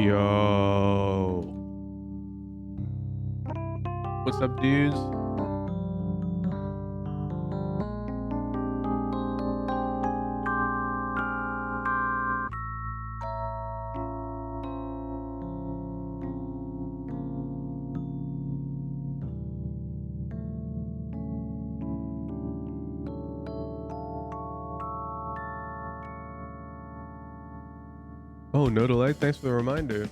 Yo. What's up, dudes? Oh, no delay. Thanks for the reminder.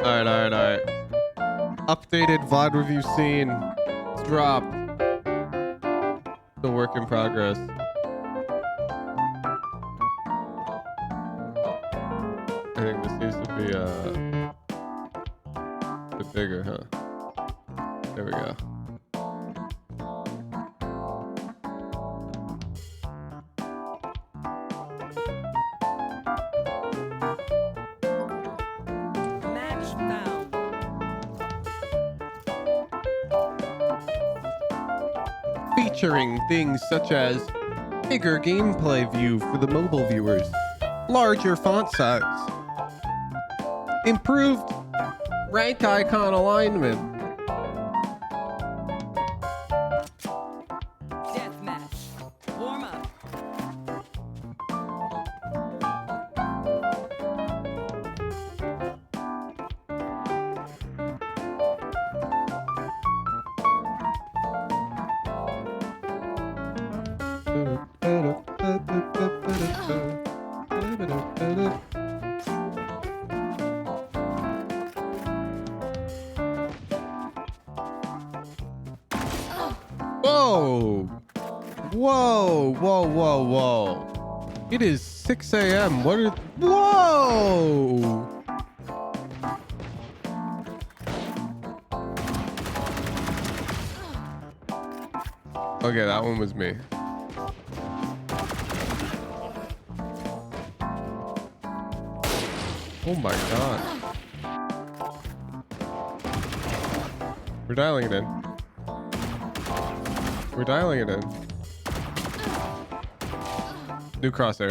All right. Updated VOD review scene dropped. The work in progress. I think this needs to be a bit bigger, huh? There we go. Featuring things such as bigger gameplay view for the mobile viewers, larger font size, improved rank icon alignment, deathmatch, warm up. Whoa. It is 6 a.m. What is... Whoa! Okay, that one was me. Oh my god. We're dialing it in. New crosshair.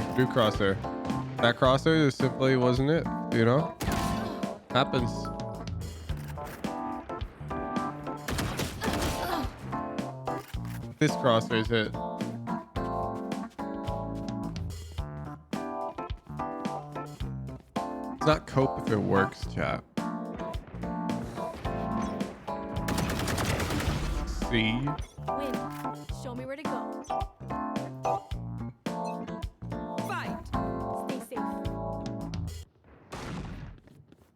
That crosshair just simply wasn't it, you know? Happens. This crosshair's hit. It's not cope if it works, chat. See? Win. Show me where to go. Fight. Stay safe.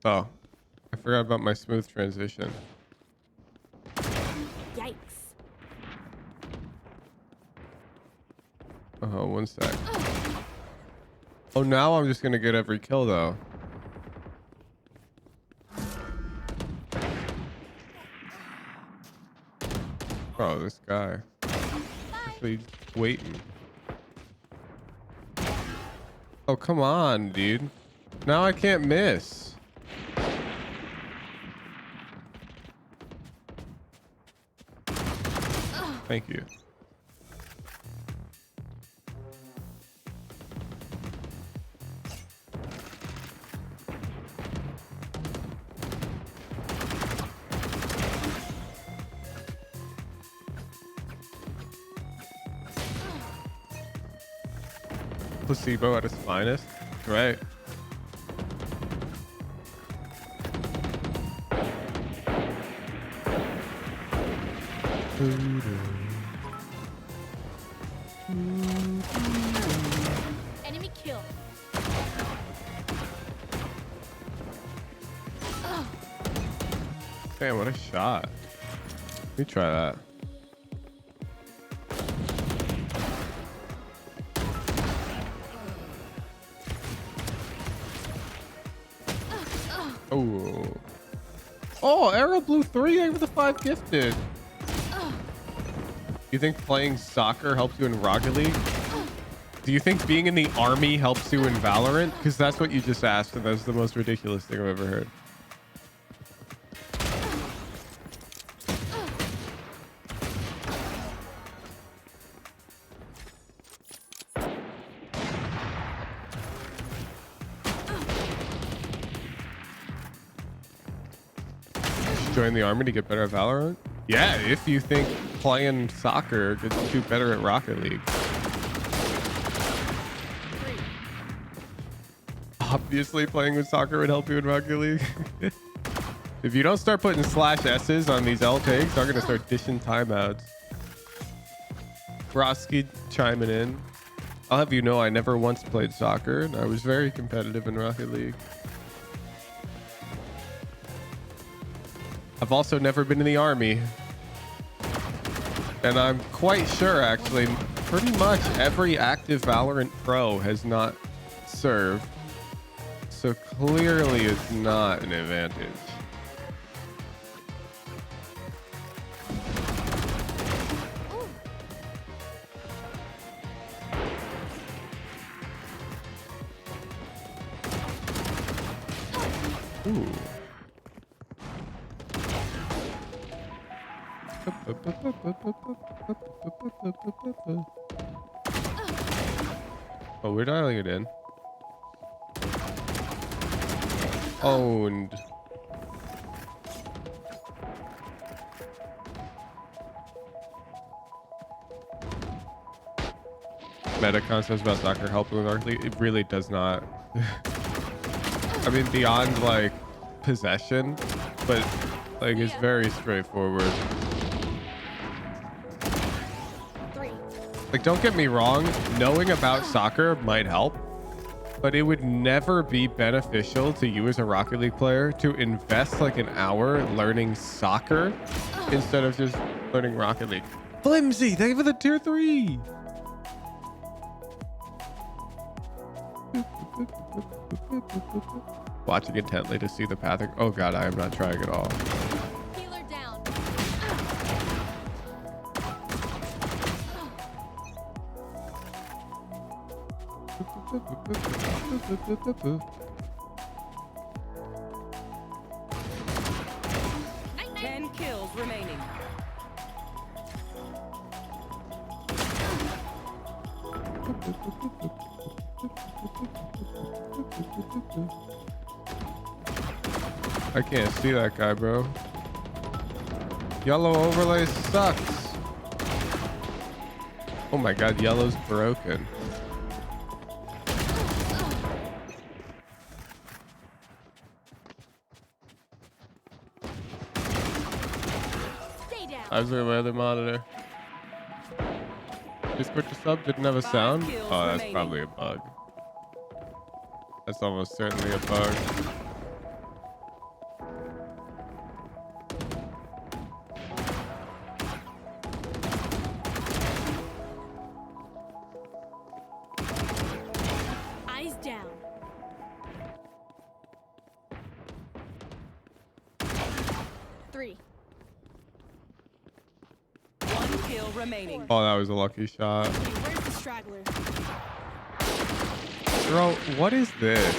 Oh, I forgot about my smooth transition. Yikes. Oh, 1 sec. Oh, now I'm just gonna get every kill though. Oh, this guy. Actually waiting. Oh, come on, dude. Now I can't miss. Thank you. Placebo at its finest, right? Enemy kill. Damn, what a shot. Let me try that. Oh, Arrow Blue 3 over the 5 gifted. You think playing soccer helps you in Rocket League? Do you think being in the army helps you in Valorant? Because that's what you just asked, and that's the most ridiculous thing I've ever heard. Join the army to get better at Valorant? Yeah, if you think playing soccer gets you better at Rocket League. Obviously, playing with soccer would help you in Rocket League. If you don't start putting /S's on these L takes, I'm gonna start dishing timeouts. Broski chiming in. I'll have you know I never once played soccer, and I was very competitive in Rocket League. I've also never been in the army. And I'm quite sure, actually, pretty much every active Valorant pro has not served. So clearly it's not an advantage. Ooh. Oh, we're dialing it in. Owned. Meta concepts about soccer helping with Rocket League? It really does not. I mean, beyond like possession, but like it's very straightforward. Like, don't get me wrong, knowing about soccer might help, but it would never be beneficial to you as a Rocket League player to invest like an hour learning soccer instead of just learning Rocket League. Flimsy, thank you for the tier 3. Watching intently to see the path. Oh god, I am not trying at all. Healer down. Night, night. 10 kills remaining. I can't see that guy, bro. Yellow overlay sucks. Oh my god, yellow's broken. Stay down. I was looking at my other monitor. Discord to sub didn't have a sound? Oh, that's probably a bug. That's almost certainly a bug. Eyes down. Three. 1 kill remaining. Oh, that was a lucky shot. Where's the straggler? Bro, what is this?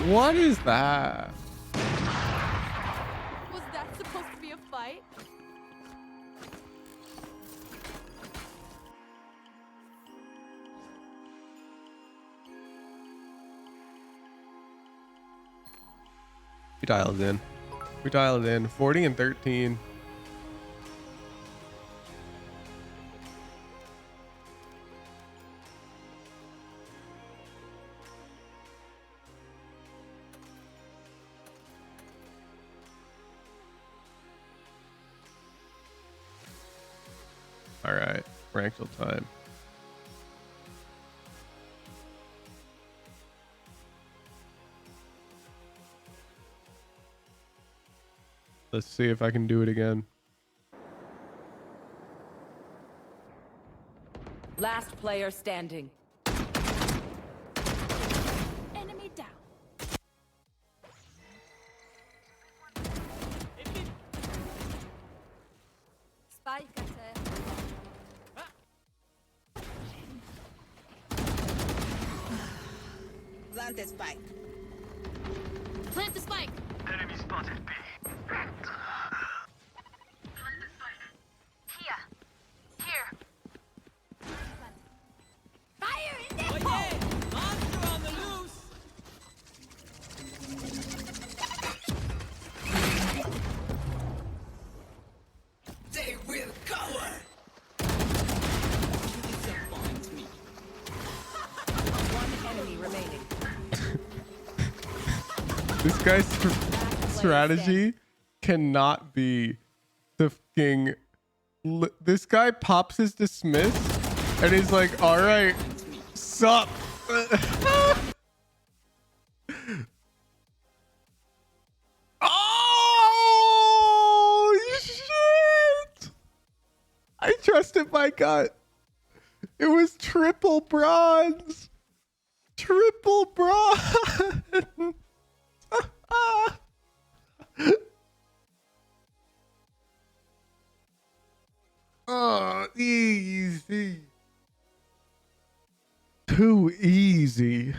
What is that? Was that supposed to be a fight? We dialed in. We dialed in. 40 and 13. All right, Rankdle time. Let's see if I can do it again. Last player standing. Enemy down. Spike até. Plant the spike. Plant the spike. Enemy spotted B. Fire in this Oh hole. yeah! Monster on the loose! They will cower. Disappoint me. One enemy remaining. This guy's strategy cannot be the fucking. This guy pops his dismiss and he's like, all right, sup. Oh, shit. I trusted my gut. It was triple bronze. Triple bronze. Oh, easy. Too easy.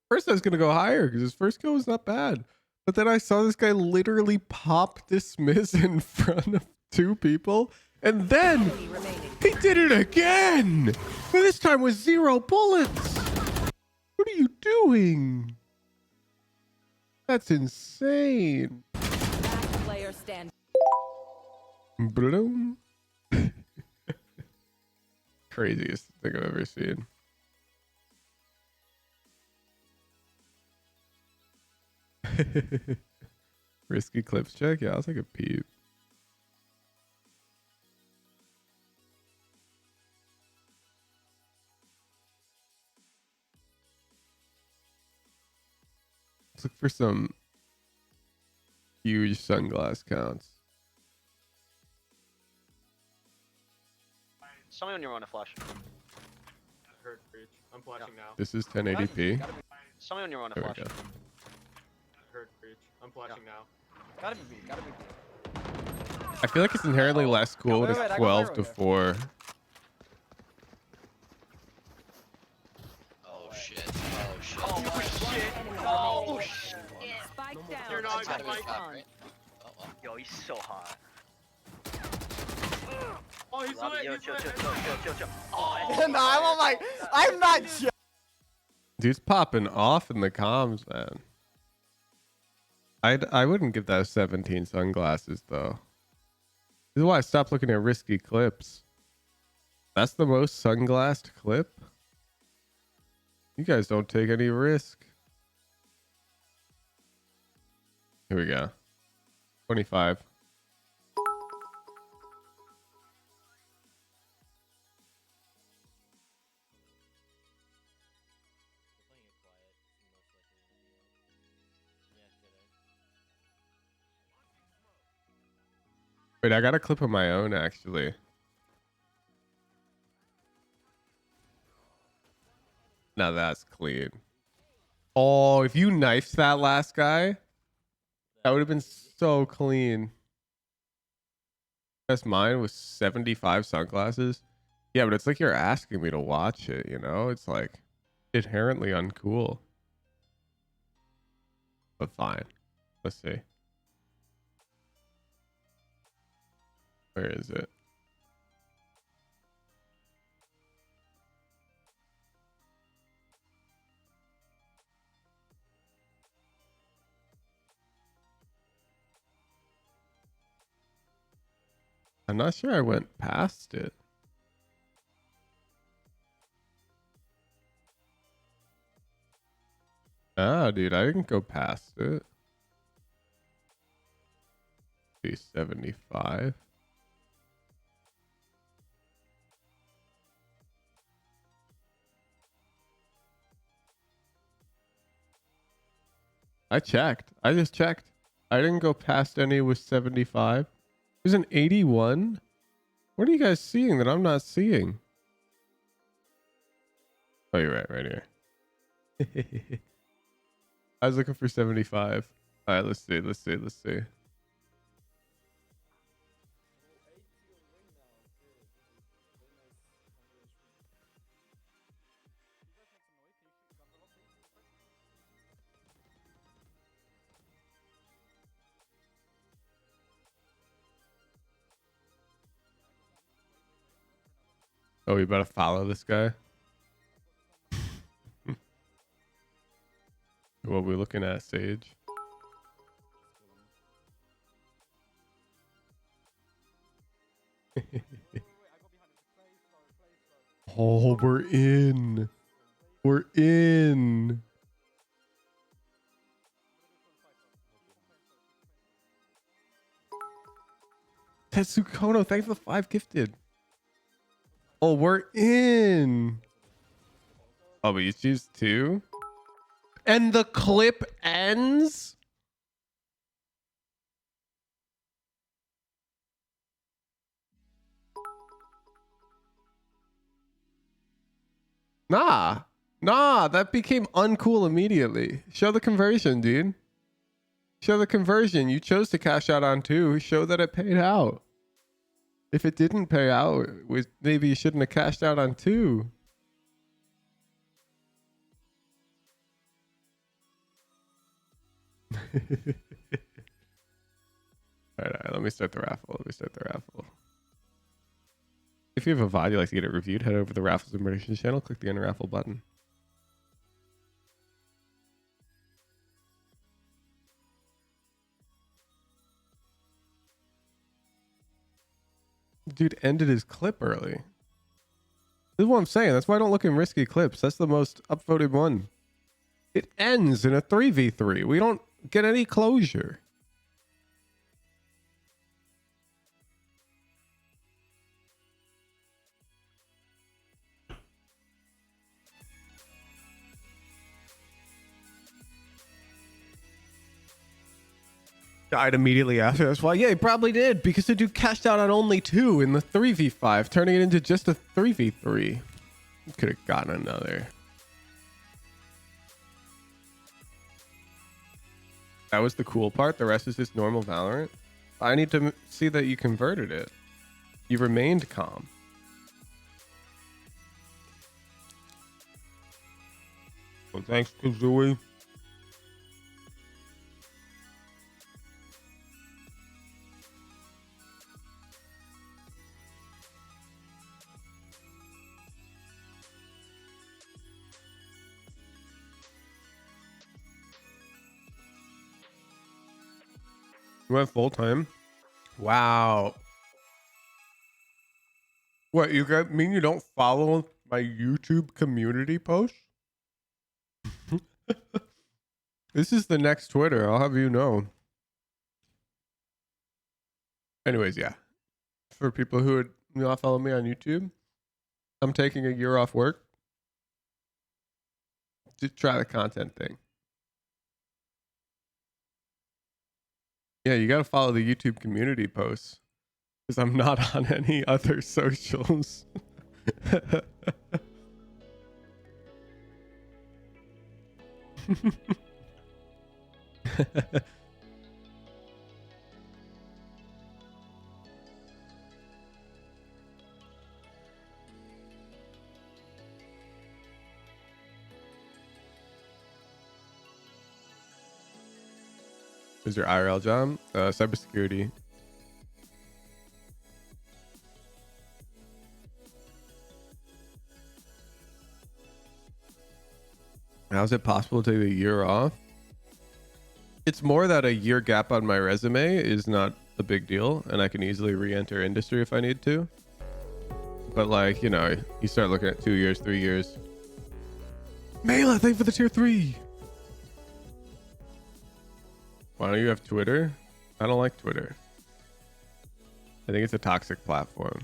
First, I was going to go higher because his first kill was not bad. But then I saw this guy literally pop dismiss in front of two people. And then Enemy remaining. he did it again. But this time with 0 bullets. What are you doing? That's insane. Last player standing. Bloom. Craziest thing I've ever seen. Risky clips check? Yeah, I'll take a peep. Let's look for some huge sunglass counts. Somebody on your own a flash. Heard breach. I'm flashing now. This is 1080p. Somebody on your own a There we flash. go. Heard breach. I'm flashing now. Gotta be B, gotta be B. I feel like it's inherently less cool when Wait, it's I got 12 Pyro to here. 4. Oh shit. Oh shit. Oh shit! Spike down. You're not Gotta be Mike. top, right? Oh well. Yo, he's so hot. Oh, he's Robbie, lit. yo, He's chill, lit. chill, chill, chill, chill, chill. Oh, No, I'm on my. I'm not. Dude's popping off in the comms, man. I wouldn't give that 17 sunglasses though. This is why I stopped looking at risky clips. That's the most sunglassed clip. You guys don't take any risk. Here we go. 25. Wait, I got a clip of my own actually. Now that's clean. Oh, if you knifed that last guy, that would have been so clean. That's mine was 75 sunglasses. Yeah, but it's like you're asking me to watch it, you know? It's like inherently uncool. But fine. Let's see. Where is it? I'm not sure I went past it. Ah, dude, I didn't go past it. Be 75. I checked. I just checked. I didn't go past any with 75. There's an 81. What are you guys seeing that I'm not seeing? Oh, you're right, right here. I was looking for 75. All right, let's see. Oh, we better follow this guy. What are we looking at, Sage? Oh, we're in. We're in. Tetsukono, thanks for the 5 gifted. Oh, we're in. Oh, but you choose 2? And the clip ends? Nah. Nah, that became uncool immediately. Show the conversion, dude. Show the conversion. You chose to cash out on 2. Show that it paid out. If it didn't pay out, maybe you shouldn't have cashed out on 2. All right, let me start the raffle. If you have a VOD you'd like to get it reviewed, head over to the Raffles and Predictions channel, click the unraffle button. Dude ended his clip early. This is what I'm saying. That's why I don't look in risky clips. That's the most upvoted one. It ends in a 3v3. We don't get any closure. Died immediately after. That's why, yeah, he probably did, because the dude cashed out on only 2 in the 3v5, turning it into just a 3v3. Could have gotten another. That was the cool part. The rest is just normal Valorant. I need to see that you converted it. You remained calm. Well, thanks, Kazooie. You went full time? Wow. What, you mean you don't follow my YouTube community posts? This is the next Twitter, I'll have you know. Anyways, yeah. For people who would not follow me on YouTube, I'm taking a year off work to try the content thing. Yeah, you got to follow the YouTube community posts because I'm not on any other socials. Is your IRL job? Cybersecurity. How is it possible to take a year off? It's more that a year gap on my resume is not a big deal, and I can easily re-enter industry if I need to. But like, you know, you start looking at 2 years, 3 years. Mela, thank you for the tier 3. Why don't you have Twitter? I don't like Twitter. I think it's a toxic platform.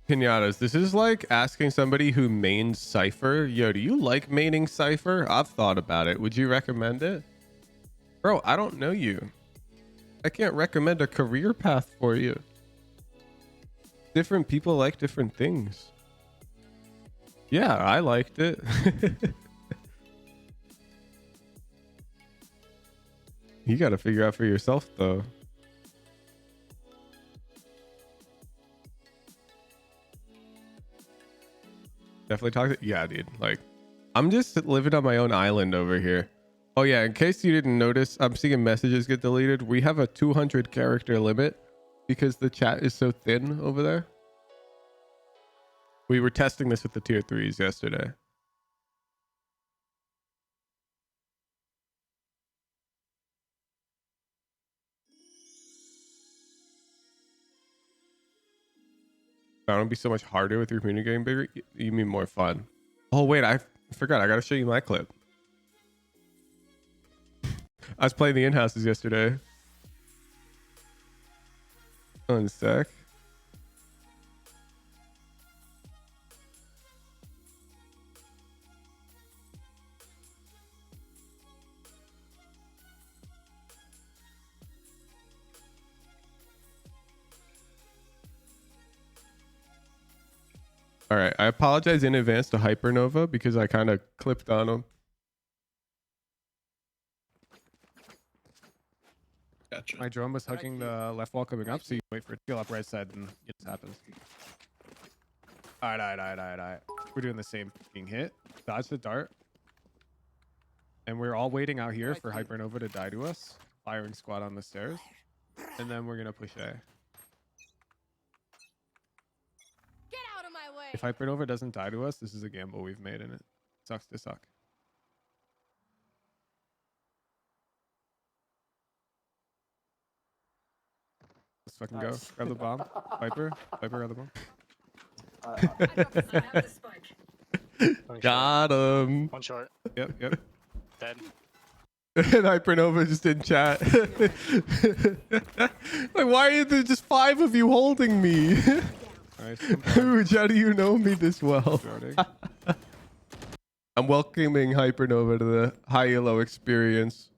Pinatas, this is like asking somebody who mains Cypher, yo, do you like maining Cypher? I've thought about it. Would you recommend it? Bro, I don't know you. I can't recommend a career path for you. Different people like different things. Yeah, I liked it. You got to figure out for yourself, though. Definitely toxic. Yeah, dude. Like, I'm just living on my own island over here. Oh yeah, in case you didn't notice, I'm seeing messages get deleted. We have a 200 character limit because the chat is so thin over there. We were testing this with the tier 3s yesterday. That would be so much harder with your community getting bigger. You mean more fun? Oh wait, I forgot. I gotta show you my clip. I was playing the in-houses yesterday. One sec. All right, I apologize in advance to Hypernova because I kind of clipped on him. Gotcha. My drone was hugging the left wall coming up, so you wait for it to go up right side and it just happens. All right. We're doing the same fucking hit. Dodge the dart. And we're all waiting out here for Hypernova to die to us. Firing squad on the stairs. And then we're going to push A. Get out of my way. If Hypernova doesn't die to us, this is a gamble we've made in it. Sucks to suck. Let's fucking go. Grab the bomb. Viper, grab the bomb. Got him. One short. Yep. Dead. And Hypernova just in chat. Like, why are there just 5 of you holding me? Alright, Huge, how do you know me this well? I'm welcoming Hypernova to the high elo experience.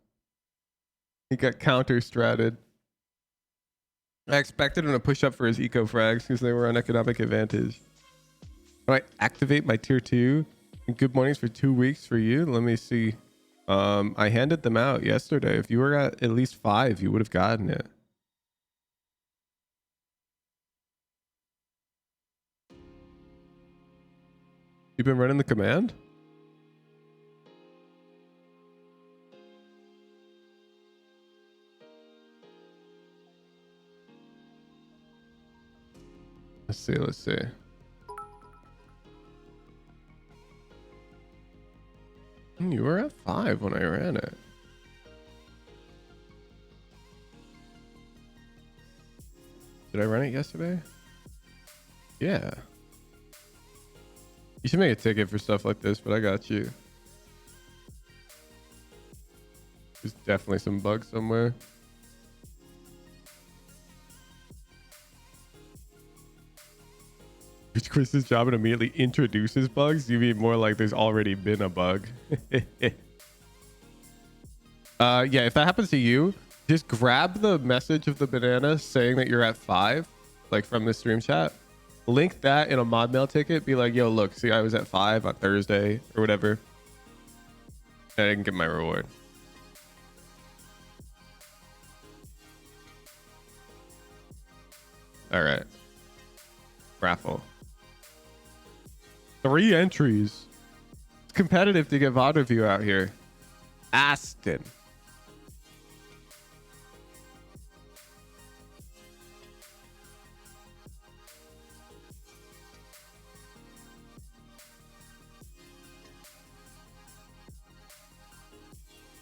He got counter-stratted. I expected him to push up for his eco frags because they were on economic advantage. Do I activate my tier 2? And good mornings for 2 weeks for you. Let me see. I handed them out yesterday. If you were at least 5, you would have gotten it. You've been running the command? Let's see. You were at 5 when I ran it. Did I run it yesterday? Yeah. You should make a ticket for stuff like this, but I got you. There's definitely some bugs somewhere. It's Chris's job and immediately introduces bugs. You mean more like there's already been a bug. Yeah, if that happens to you, just grab the message of the banana saying that you're at 5, like from the stream chat. Link that in a mod mail ticket. Be like, yo, look, see, I was at 5 on Thursday or whatever. And I can get my reward. All right. Raffle. 3 entries. It's competitive to get VOD review out here. Aston.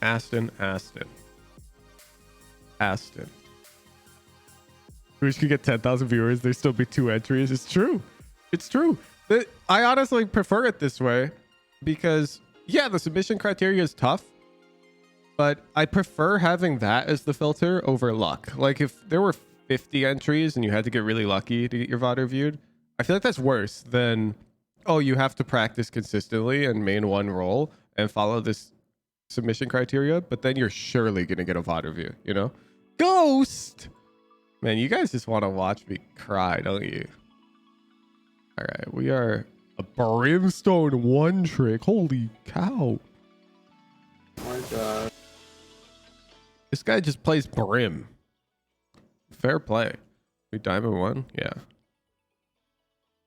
Aston. We wish we could get 10,000 viewers. There'd still be 2 entries. It's true. It's true. I honestly prefer it this way because, yeah, the submission criteria is tough, but I prefer having that as the filter over luck. Like if there were 50 entries and you had to get really lucky to get your VOD reviewed, I feel like that's worse than, oh, you have to practice consistently and main one role and follow this submission criteria, but then you're surely going to get a VOD review, you know? Ghost! Man, you guys just want to watch me cry, don't you? All right, we are a Brimstone 1 trick. Holy cow. Oh my god. This guy just plays Brim. Fair play. We Diamond 1? Yeah.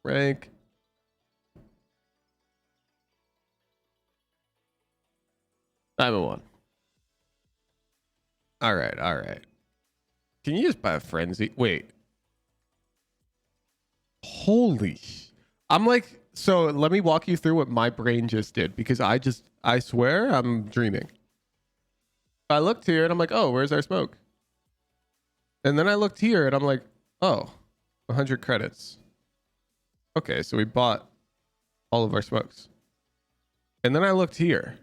Rank. I'm a 1. All right, all right. Can you just buy a frenzy? Wait. Holy I'm like, so let me walk you through what my brain just did because I swear I'm dreaming. I looked here and I'm like, oh, where's our smoke? And then I looked here and I'm like, oh, 100 credits. Okay, so we bought all of our smokes. And then I looked here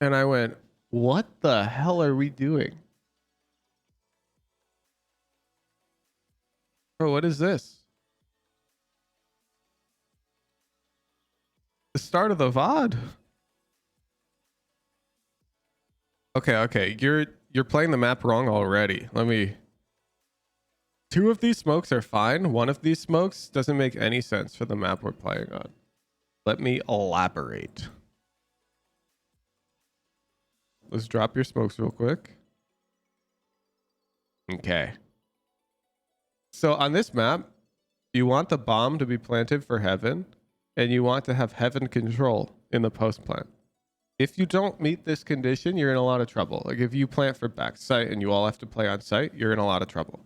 and I went, what the hell are we doing? Bro, what is this? The start of the VOD? Okay. You're playing the map wrong already. Let me... 2 of these smokes are fine. 1 of these smokes doesn't make any sense for the map we're playing on. Let me elaborate. Let's drop your smokes real quick. Okay. So on this map, you want the bomb to be planted for heaven, and you want to have heaven control in the post plant. If you don't meet this condition, you're in a lot of trouble. Like if you plant for back site and you all have to play on site, you're in a lot of trouble.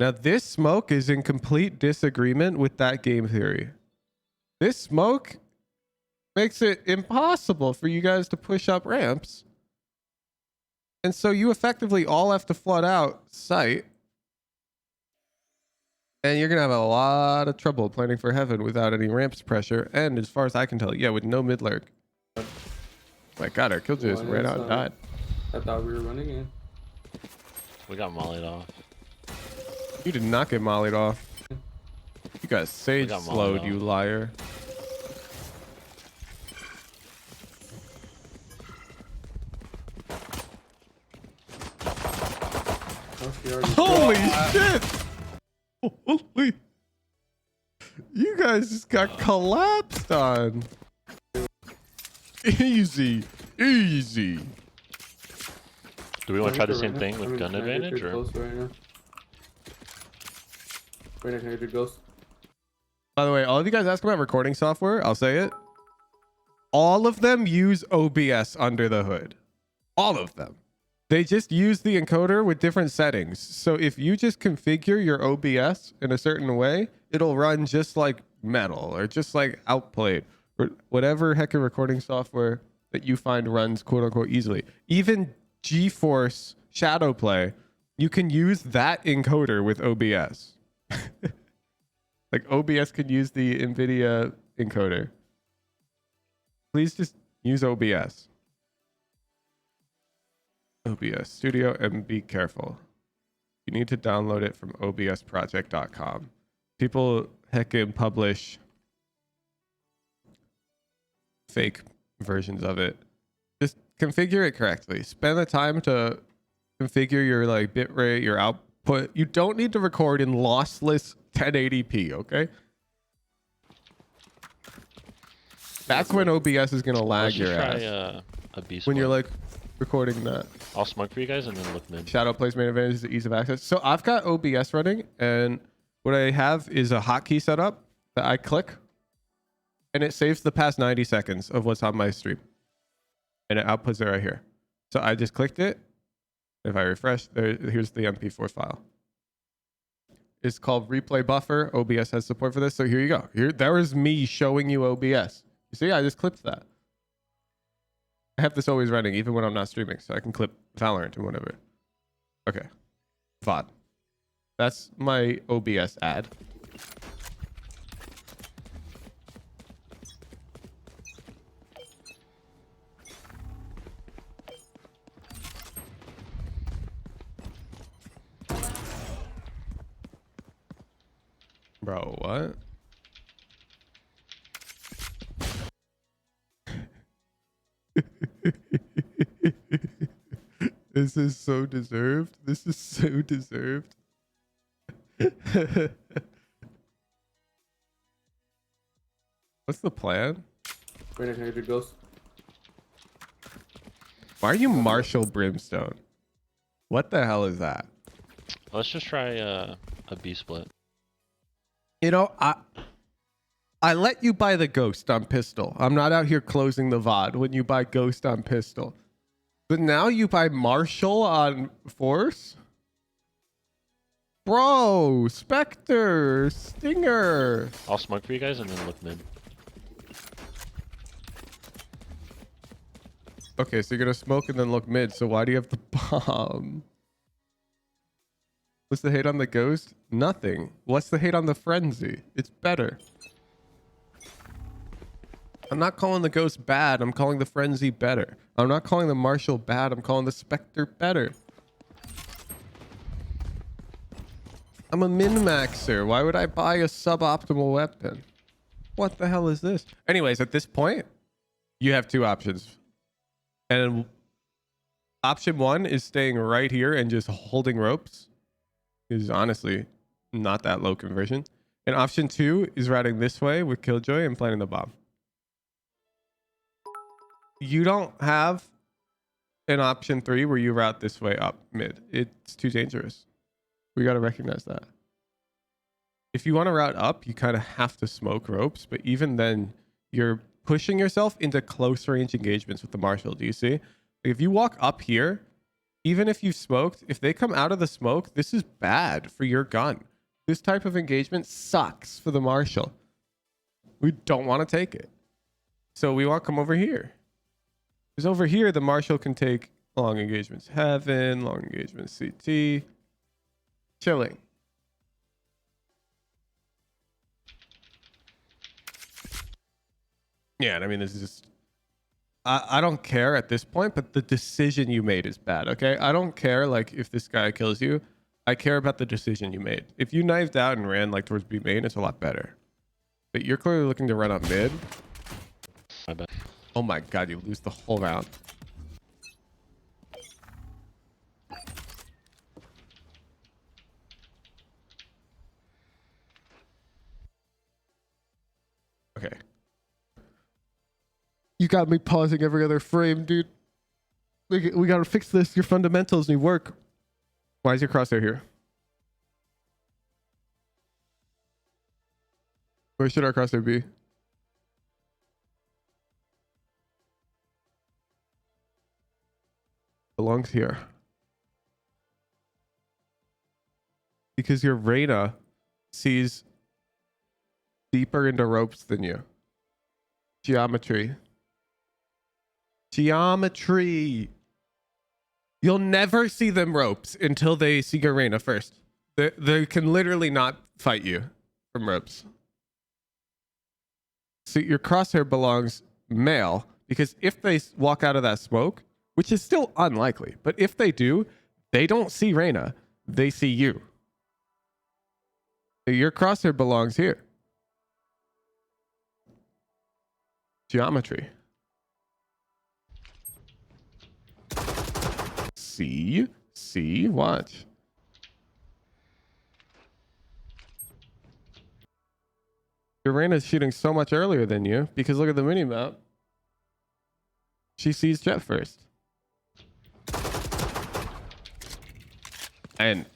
Now this smoke is in complete disagreement with that game theory. This smoke makes it impossible for you guys to push up ramps. And so you effectively all have to flood out site. And you're going to have a lot of trouble planning for heaven without any ramps pressure. And as far as I can tell, yeah, with no mid lurk. My God, our kill just ran out and died. I thought we were running in. We got mollied off. You did not get mollied off. You got sage got mollied slowed, off. you liar. Holy shit! Holy. You guys just got collapsed on. Easy. Easy. Do we want to try the same thing with gun advantage or? By the way, all of you guys ask about recording software. I'll say it. All of them use OBS under the hood. All of them. They just use the encoder with different settings. So if you just configure your OBS in a certain way, it'll run just like Metal or just like Outplayed or whatever heck of recording software that you find runs quote unquote easily. Even GeForce Shadowplay, you can use that encoder with OBS. Like OBS could use the NVIDIA encoder. Please just use OBS. OBS Studio and be careful. You need to download it from obsproject.com. People heckin' publish fake versions of it. Just configure it correctly. Spend the time to configure your like bitrate, your output. You don't need to record in lossless 1080p, okay? That's when OBS is gonna lag Let's just your try, ass. a beast When you're split. like recording that. I'll smoke for you guys and then look mid. Shadow plays main advantage is the ease of access. So I've got OBS running, and what I have is a hotkey set up that I click, and it saves the past 90 seconds of what's on my stream, and it outputs it right here. So I just clicked it. If I refresh, here's the MP4 file. It's called Replay Buffer. OBS has support for this, so here you go. There was me showing you OBS. You see, I just clipped that. I have this always running, even when I'm not streaming, so I can clip Valorant and whatever. Okay. VOD. That's my OBS ad. Bro, what? This is so deserved. This is so deserved. What's the plan? Wait, I can do ghost. Why are you Marshall Brimstone? What the hell is that? Let's just try a B split. You know, I let you buy the Ghost on pistol. I'm not out here closing the VOD when you buy Ghost on pistol. But now you buy Marshall on Force? Bro, Spectre, Stinger. I'll smoke for you guys and then look mid. Okay, so you're gonna smoke and then look mid. So why do you have the bomb? What's the hate on the Ghost? Nothing. What's the hate on the Frenzy? It's better. I'm not calling the Ghost bad. I'm calling the Frenzy better. I'm not calling the Marshall bad. I'm calling the Spectre better. I'm a min-maxer. Why would I buy a suboptimal weapon? What the hell is this? Anyways, at this point, you have two options. And option one is staying right here and just holding ropes. Is honestly not that low conversion. And option two is routing this way with Killjoy and planting the bomb. You don't have an option three where you route this way up mid. It's too dangerous. We got to recognize that. If you want to route up, you kind of have to smoke ropes. But even then, you're pushing yourself into close range engagements with the Marshall. Do you see? If you walk up here, even if you've smoked, if they come out of the smoke, this is bad for your gun. This type of engagement sucks for the Marshall. We don't want to take it. So we want to come over here. Because over here, the Marshall can take long engagements. Heaven, long engagements, CT. Chilling. Yeah, and I mean, this is just... I don't care at this point, but the decision you made is bad, okay? I don't care, like, if this guy kills you. I care about the decision you made. If you knifed out and ran, like, towards B main, it's a lot better. But you're clearly looking to run up mid. My bad. Oh my god, you lose the whole round. Okay. You got me pausing every other frame, dude. We gotta fix this. Your fundamentals need work. Why is your crosshair here? Where should our crosshair be? Belongs here. Because your Reyna sees deeper into ropes than you. Geometry. Geometry. You'll never see them ropes until they see your Reyna first. They can literally not fight you from ropes. So your crosshair belongs male, because if they walk out of that smoke, which is still unlikely, but if they do, they don't see Reyna. They see you. So your crosshair belongs here. Geometry. See, watch. Your Reyna's shooting so much earlier than you, because look at the minimap. She sees Jet first. And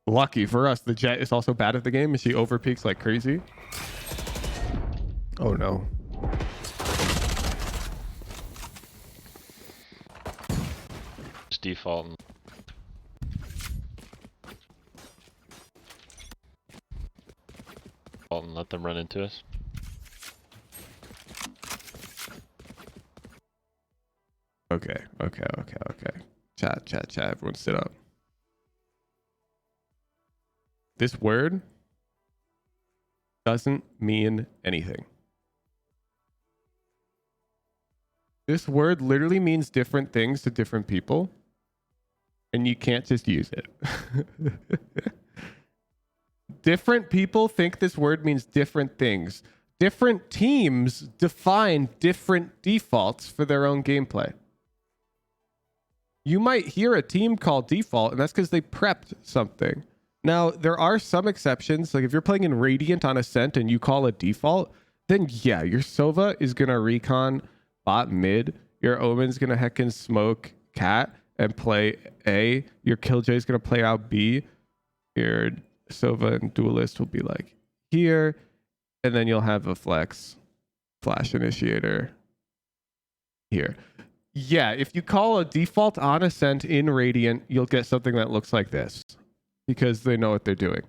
lucky for us, the Jet is also bad at the game and she overpeaks like crazy. Oh no. Just defaulting. And let them run into us. Okay. Chat. Everyone sit up. This word doesn't mean anything. This word literally means different things to different people, and you can't just use it. Different people think this word means different things. Different teams define different defaults for their own gameplay. You might hear a team call default, and that's because they prepped something. Now, there are some exceptions. Like if you're playing in Radiant on Ascent and you call a default, then yeah, your Sova is going to recon bot mid. Your Omen's going to heckin' smoke cat and play A. Your Killjoy is going to play out B. Your Sova and Duelist will be like here. And then you'll have a flex initiator here. Yeah, if you call a default on ascent in Radiant, you'll get something that looks like this because they know what they're doing.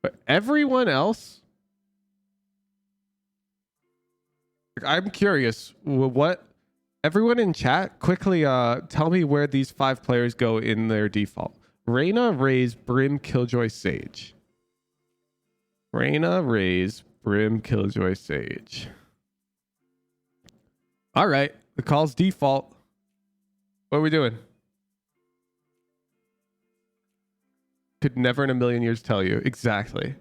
But everyone else, I'm curious, what everyone in chat, quickly tell me where these 5 players go in their default. Reyna, Raze, Brim, Killjoy, Sage. Reyna, Raze, Brim, Killjoy, Sage. All right, the call's default. What are we doing? Could never in a million years tell you. Exactly.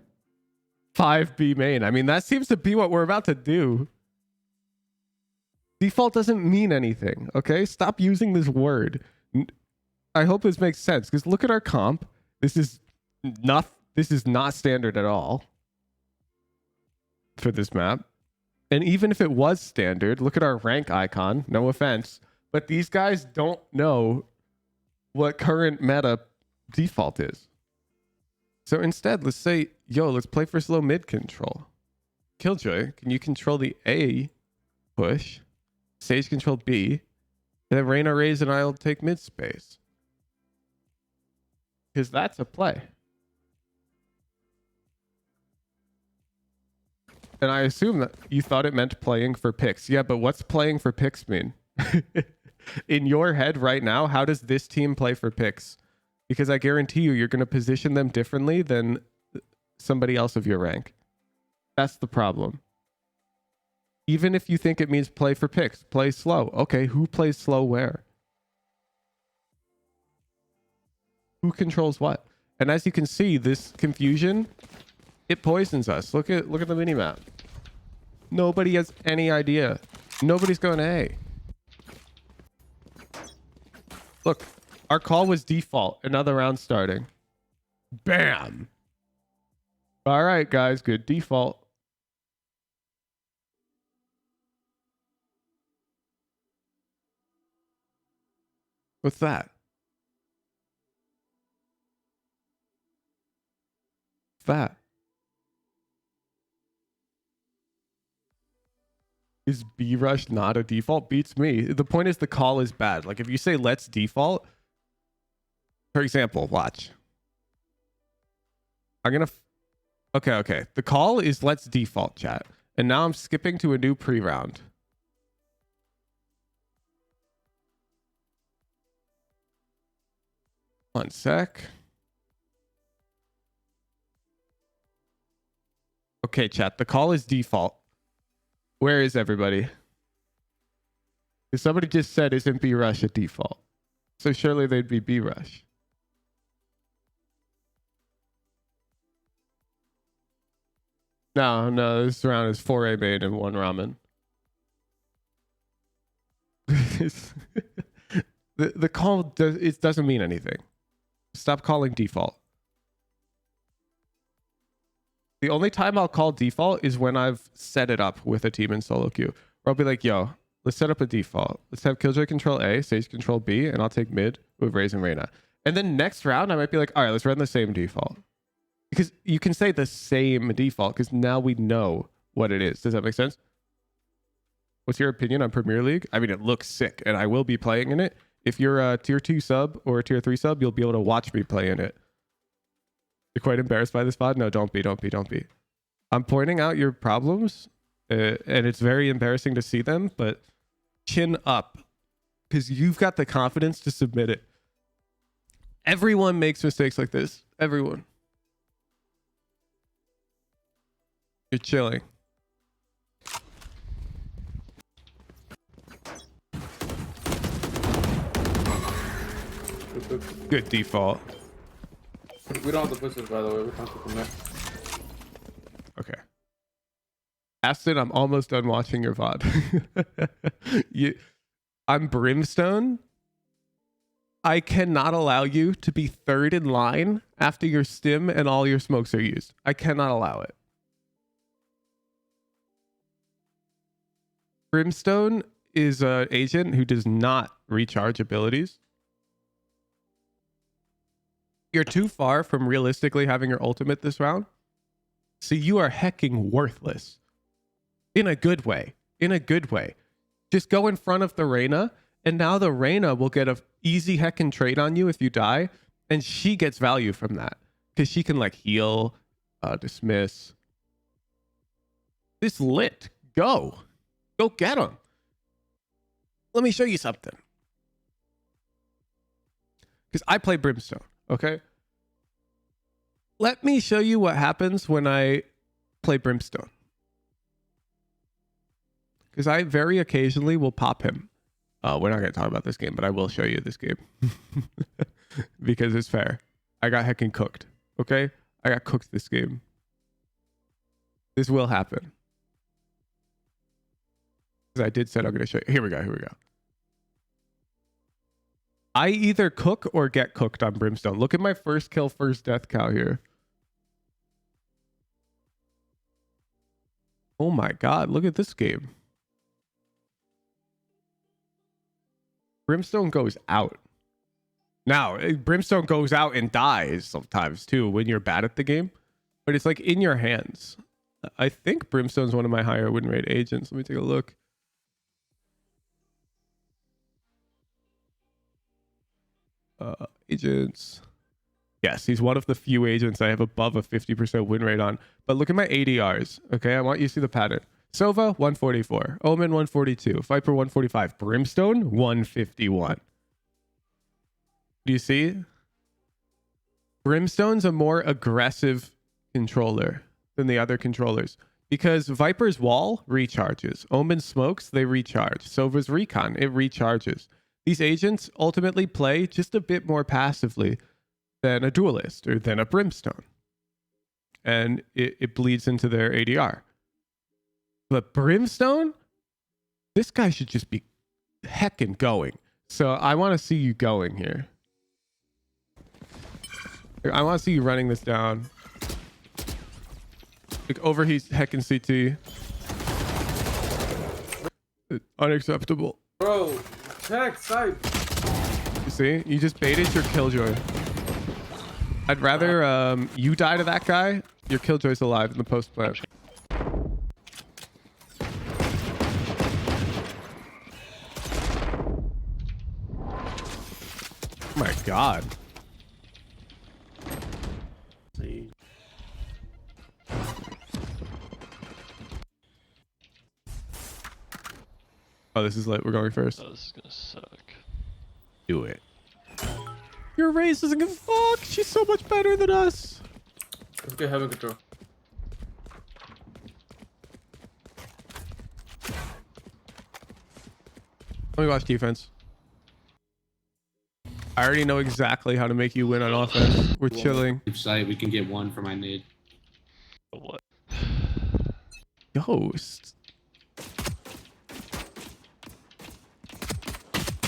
5B main. I mean, that seems to be what we're about to do. Default doesn't mean anything, okay? Stop using this word. I hope this makes sense, because look at our comp. This is not standard at all for this map. And even if it was standard, look at our rank icon. No offense, but these guys don't know what current meta default is. So instead, let's say, yo, let's play for slow mid control. Killjoy, can you control the A push? Sage control B. And then Reyna, Raze, and I'll take mid space. Because that's a play. And I assume that you thought it meant playing for picks. Yeah, but what's playing for picks mean? In your head right now, how does this team play for picks? Because I guarantee you're going to position them differently than somebody else of your rank. That's the problem. Even if you think it means play for picks, play slow. Okay, who plays slow where? Who controls what? And as you can see, this confusion, it poisons us. Look at the minimap. Nobody has any idea. Nobody's going to A. Look, our call was default. Another round starting. Bam. All right, guys. Good default. What's that? What's that? Is B rush not a default? Beats me. The point is the call is bad. Like if you say let's default, for example, watch. I'm gonna. Okay. The call is let's default, chat. And now I'm skipping to a new pre-round. One sec. Okay, chat. The call is default. Where is everybody? Because somebody just said isn't B rush a default? So surely they'd be B rush. No, this round is 4A main and 1 ramen. the call doesn't mean anything. Stop calling default. The only time I'll call default is when I've set it up with a team in solo queue. Or I'll be like, yo, let's set up a default. Let's have Killjoy control A, Sage control B, and I'll take mid with Raze and Reyna. And then next round, I might be like, all right, let's run the same default. Because you can say the same default because now we know what it is. Does that make sense? What's your opinion on Premier League? I mean, it looks sick, and I will be playing in it. If you're a tier 2 sub or a tier 3 sub, you'll be able to watch me play in it. You're quite embarrassed by this VOD? No, don't be. I'm pointing out your problems, and it's very embarrassing to see them, but chin up, because you've got the confidence to submit it. Everyone makes mistakes like this. Everyone. You're chilling. Good default. We don't have to push this, by the way. We can't put them there. Okay. Aston, I'm almost done watching your VOD. I'm Brimstone. I cannot allow you to be third in line after your stim and all your smokes are used. I cannot allow it. Brimstone is an agent who does not recharge abilities. You're too far from realistically having your ultimate this round. So you are hecking worthless. In a good way. In a good way. Just go in front of the Reyna, and now the Reyna will get a easy heckin' trade on you if you die, and she gets value from that. Because she can like heal, dismiss. This lit. Go. Go get him. Let me show you something. Because I play Brimstone, okay? Let me show you what happens when I play Brimstone. Because I very occasionally will pop him. We're not going to talk about this game, but I will show you this game. Because it's fair. I got heckin' cooked, okay? I got cooked this game. This will happen. Because I did said I'm going to show you. Here we go, here we go. I either cook or get cooked on Brimstone. Look at my first kill, first death cow here. Oh my god, look at this game. Brimstone goes out. Now, Brimstone goes out and dies sometimes too when you're bad at the game. But it's like in your hands. I think Brimstone's one of my higher win rate agents. Let me take a look. Agents. Yes, he's one of the few agents I have above a 50% win rate on. But look at my ADRs. Okay, I want you to see the pattern. Sova, 144. Omen, 142. Viper, 145. Brimstone, 151. Do you see? Brimstone's a more aggressive controller than the other controllers. Because Viper's wall recharges. Omen's smokes, they recharge. Sova's recon, it recharges. These agents ultimately play just a bit more passively than a duelist or than a Brimstone. And it bleeds into their ADR. But Brimstone, this guy should just be heckin' going. So I want to see you going here. I want to see you running this down. Like overheat heckin' CT. Unacceptable. Bro, check side. You see? You just baited your killjoy. I'd rather you die to that guy. Your killjoy's alive in the post plant. Oh my god. Oh, this is lit. We're going first. Oh, this is gonna suck. Do it. Your race doesn't give a fuck. She's so much better than us. Let's get heaven control. Let me watch defense. I already know exactly how to make you win on offense. We're chilling. Site, we can get one for my nade. What? Ghost.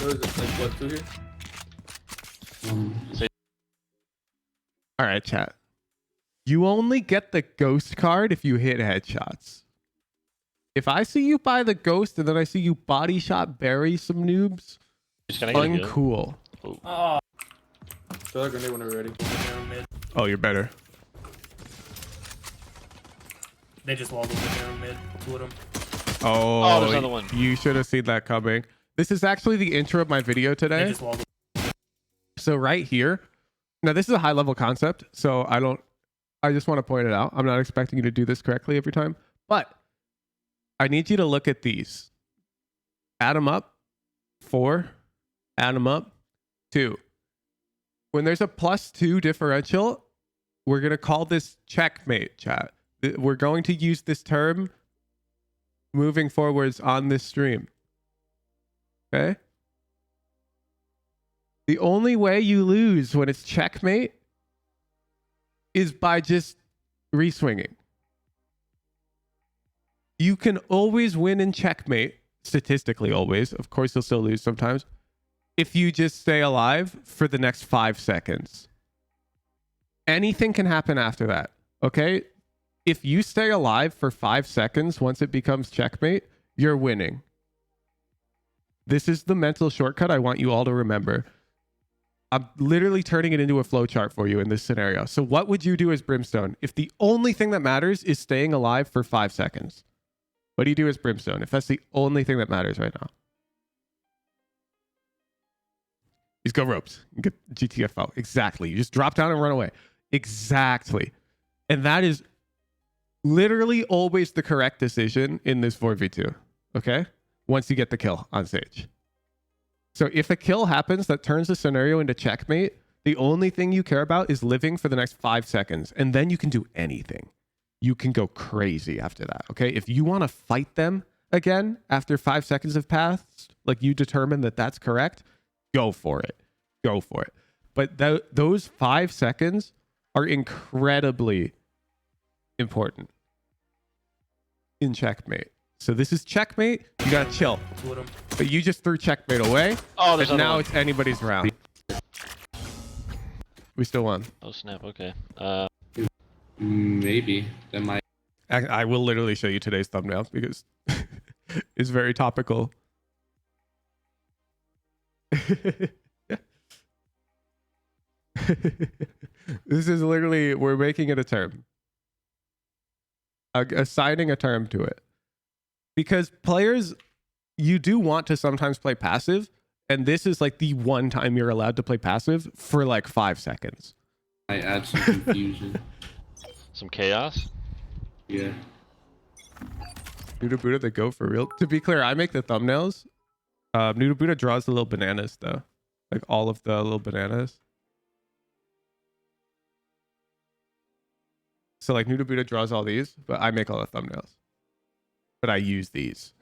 What is it, like what, 2 here? All right, chat. You only get the ghost card if you hit headshots. If I see you buy the ghost and then I see you body shot bury some noobs, uncool. Oh. Throw that grenade when we're ready. Oh, you're better. They just walled over down mid. 2 of them. Oh, there's another one. You should have seen that coming. This is actually the intro of my video They today. just walled over. So right here, now this is a high level concept, so I just want to point it out. I'm not expecting you to do this correctly every time, but I need you to look at these. Add them up, 4, add them up, 2. When there's a +2 differential, we're going to call this checkmate, chat. We're going to use this term moving forwards on this stream. Okay? The only way you lose when it's checkmate is by just reswinging. You can always win in checkmate, statistically always. Of course, you'll still lose sometimes. If you just stay alive for the next 5 seconds. Anything can happen after that, okay? If you stay alive for 5 seconds once it becomes checkmate, you're winning. This is the mental shortcut I want you all to remember. I'm literally turning it into a flowchart for you in this scenario. So what would you do as Brimstone if the only thing that matters is staying alive for 5 seconds? What do you do as Brimstone if that's the only thing that matters right now? You just go ropes. You get GTFO. Exactly. You just drop down and run away. Exactly. And that is literally always the correct decision in this 4v2. Okay? Once you get the kill on stage. So if a kill happens that turns the scenario into checkmate, the only thing you care about is living for the next 5 seconds. And then you can do anything. You can go crazy after that. Okay? If you want to fight them again after 5 seconds have passed, like you determine that that's correct, go for it. Go for it. But those 5 seconds are incredibly important in checkmate. So this is checkmate. You gotta chill. Two of them. But you just threw checkmate away. Oh, there's and now another it's anybody's round. We still won. Oh snap. Okay. Maybe that might. I will literally show you today's thumbnail because it's very topical. This is literally, we're making it a term. Assigning a term to it. Because players, you do want to sometimes play passive, and this is like the one time you're allowed to play passive for like 5 seconds. I add some confusion. Some chaos. Yeah. Nuda Buddha, they go for real. To be clear, I make the thumbnails. Nuda Buddha draws the little bananas though. Like all of the little bananas. So like Nuda Buddha draws all these, but I make all the thumbnails. But I use these.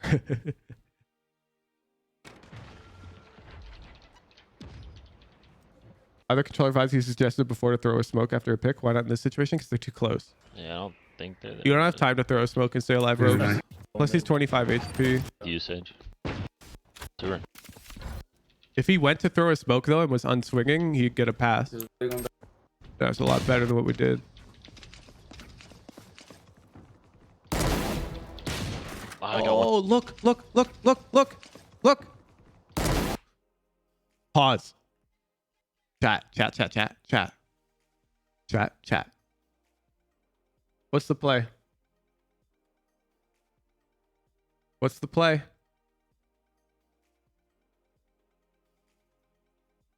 Other controller vibes you suggested before to throw a smoke after a pick. Why not in this situation? Because they're too close. Yeah, I don't think they're there. You don't have time to throw a smoke and stay alive, ropes. Plus he's 25 HP. Usage. Sewer. If he went to throw a smoke though and was unswinging, he'd get a pass. That's a lot better than what we did. I got one. Oh, look. Pause. Chat. What's the play?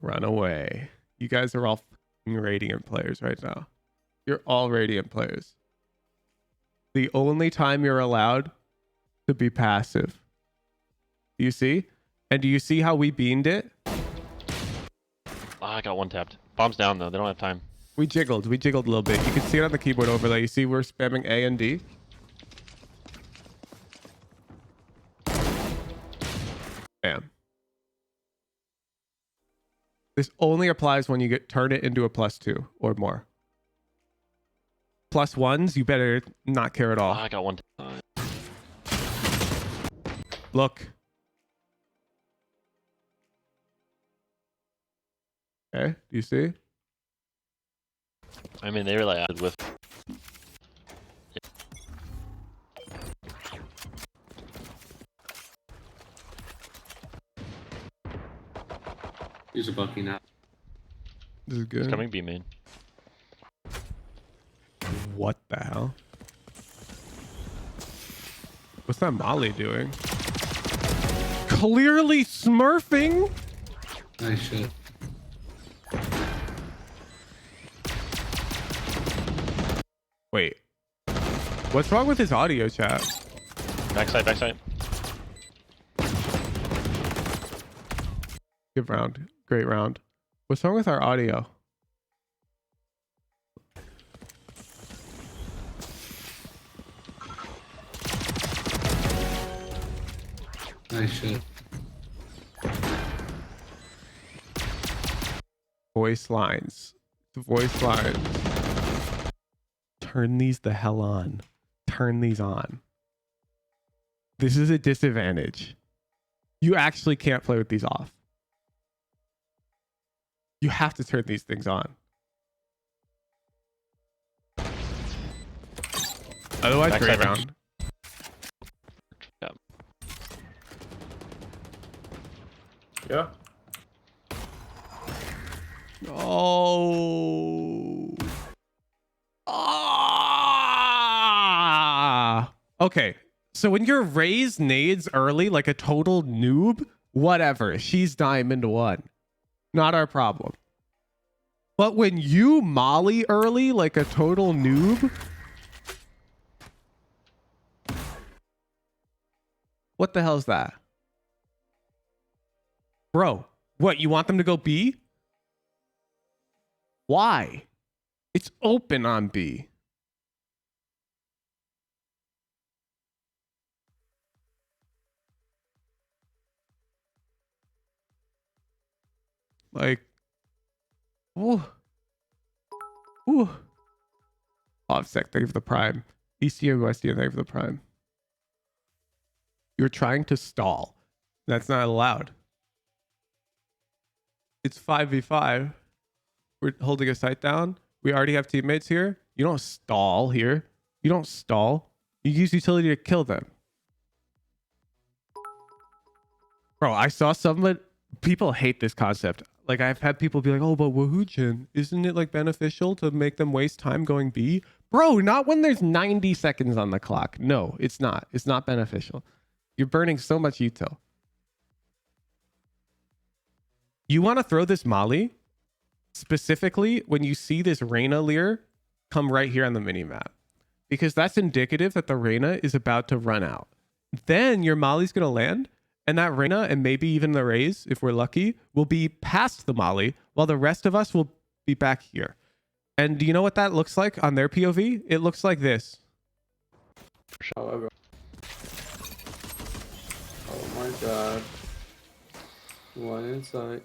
Run away. You guys are all fucking Radiant players right now. You're all Radiant players. The only time you're allowed to be passive. Do you see? And do you see how we beamed it? I got one tapped. Bomb's down though. They don't have time. We jiggled a little bit. You can see it on the keyboard overlay. You see we're spamming A and D. Bam. This only applies when you turn it into a +2 or more. +1s, you better not care at all. I got one. Look. Okay, do you see? I mean, they really added with. Here's a Bucky now. This is good. It's coming B main. What the hell? What's that Molly doing? Clearly smurfing. Nice shit. Wait. What's wrong with his audio chat? Backside. Good round. Great round. What's wrong with our audio? Nice shit. Voice lines. Voice lines. Turn these the hell on. Turn these on. This is a disadvantage. You actually can't play with these off. You have to turn these things on. Otherwise, Backside great round. Yeah. Oh. Ah. Okay. So when you're raised nades early like a total noob, whatever. She's diamond 1. Not our problem. But when you molly early like a total noob, what the hell's that? Bro, what, you want them to go B? Why? It's open on B. Like, ooh. Ooh. Offsec, thank you for the prime. ECM, Westian, thank you for the prime. You're trying to stall. That's not allowed. It's 5v5. We're holding a site down. We already have teammates here. You don't stall here. You don't stall. You use utility to kill them. Bro, I saw someone... People hate this concept. Like, I've had people be like, oh, but Woohoojin, isn't it like beneficial to make them waste time going B? Bro, not when there's 90 seconds on the clock. No, it's not. It's not beneficial. You're burning so much util. You want to throw this molly specifically when you see this Reyna Lear come right here on the minimap, because that's indicative that the Reyna is about to run out. Then your molly's going to land, and that Reyna, and maybe even the Raze, if we're lucky, will be past the molly, while the rest of us will be back here. And do you know what that looks like on their POV? It looks like this. However. Oh my god. One inside.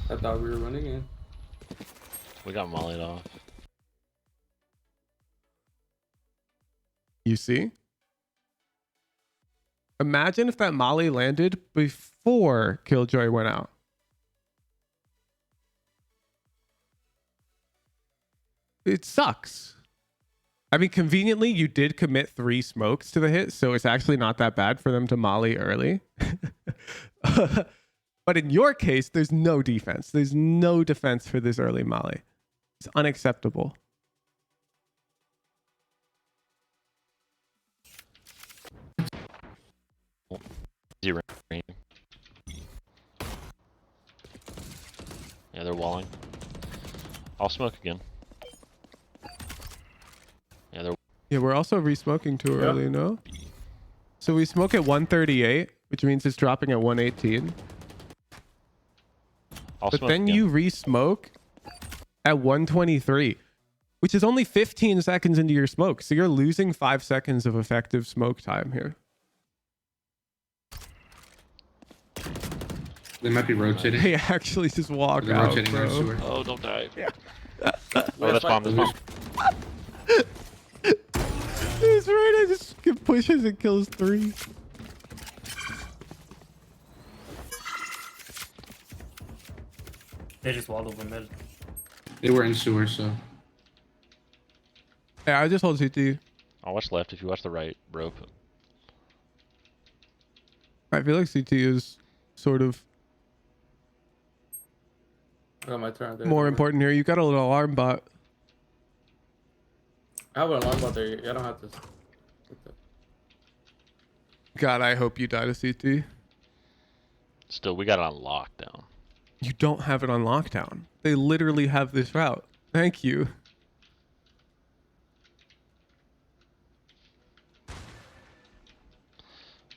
I thought we were running in. We got mollied off. You see? Imagine if that molly landed before Killjoy went out. It sucks. I mean, conveniently, you did commit 3 smokes to the hit, so it's actually not that bad for them to molly early. But in your case, there's no defense. There's no defense for this early molly. It's unacceptable. Zero. Yeah, they're walling. I'll smoke again. Yeah, they're... Yeah, we're also re-smoking too early, no? So we smoke at 138, which means it's dropping at 118. But then again. you re-smoke at 123, which is only 15 seconds into your smoke. So you're losing 5 seconds of effective smoke time here. They might be rotating. They actually just walk They're out, rotating their bro. sewer. Oh, don't die. Yeah. Oh, that's bomb. That's bomb. This Reyna just pushes and kills 3. They just walled over mid. They were in sewer, so. Yeah, I just hold CT. I'll watch left if you watch the right rope. I feel like CT is sort of I got my turn there. more important here. You got a little alarm bot. I have an alarm bot there. I don't have to. God, I hope you die to CT. Still, we got it on lockdown. You don't have it on lockdown. They literally have this route. Thank you.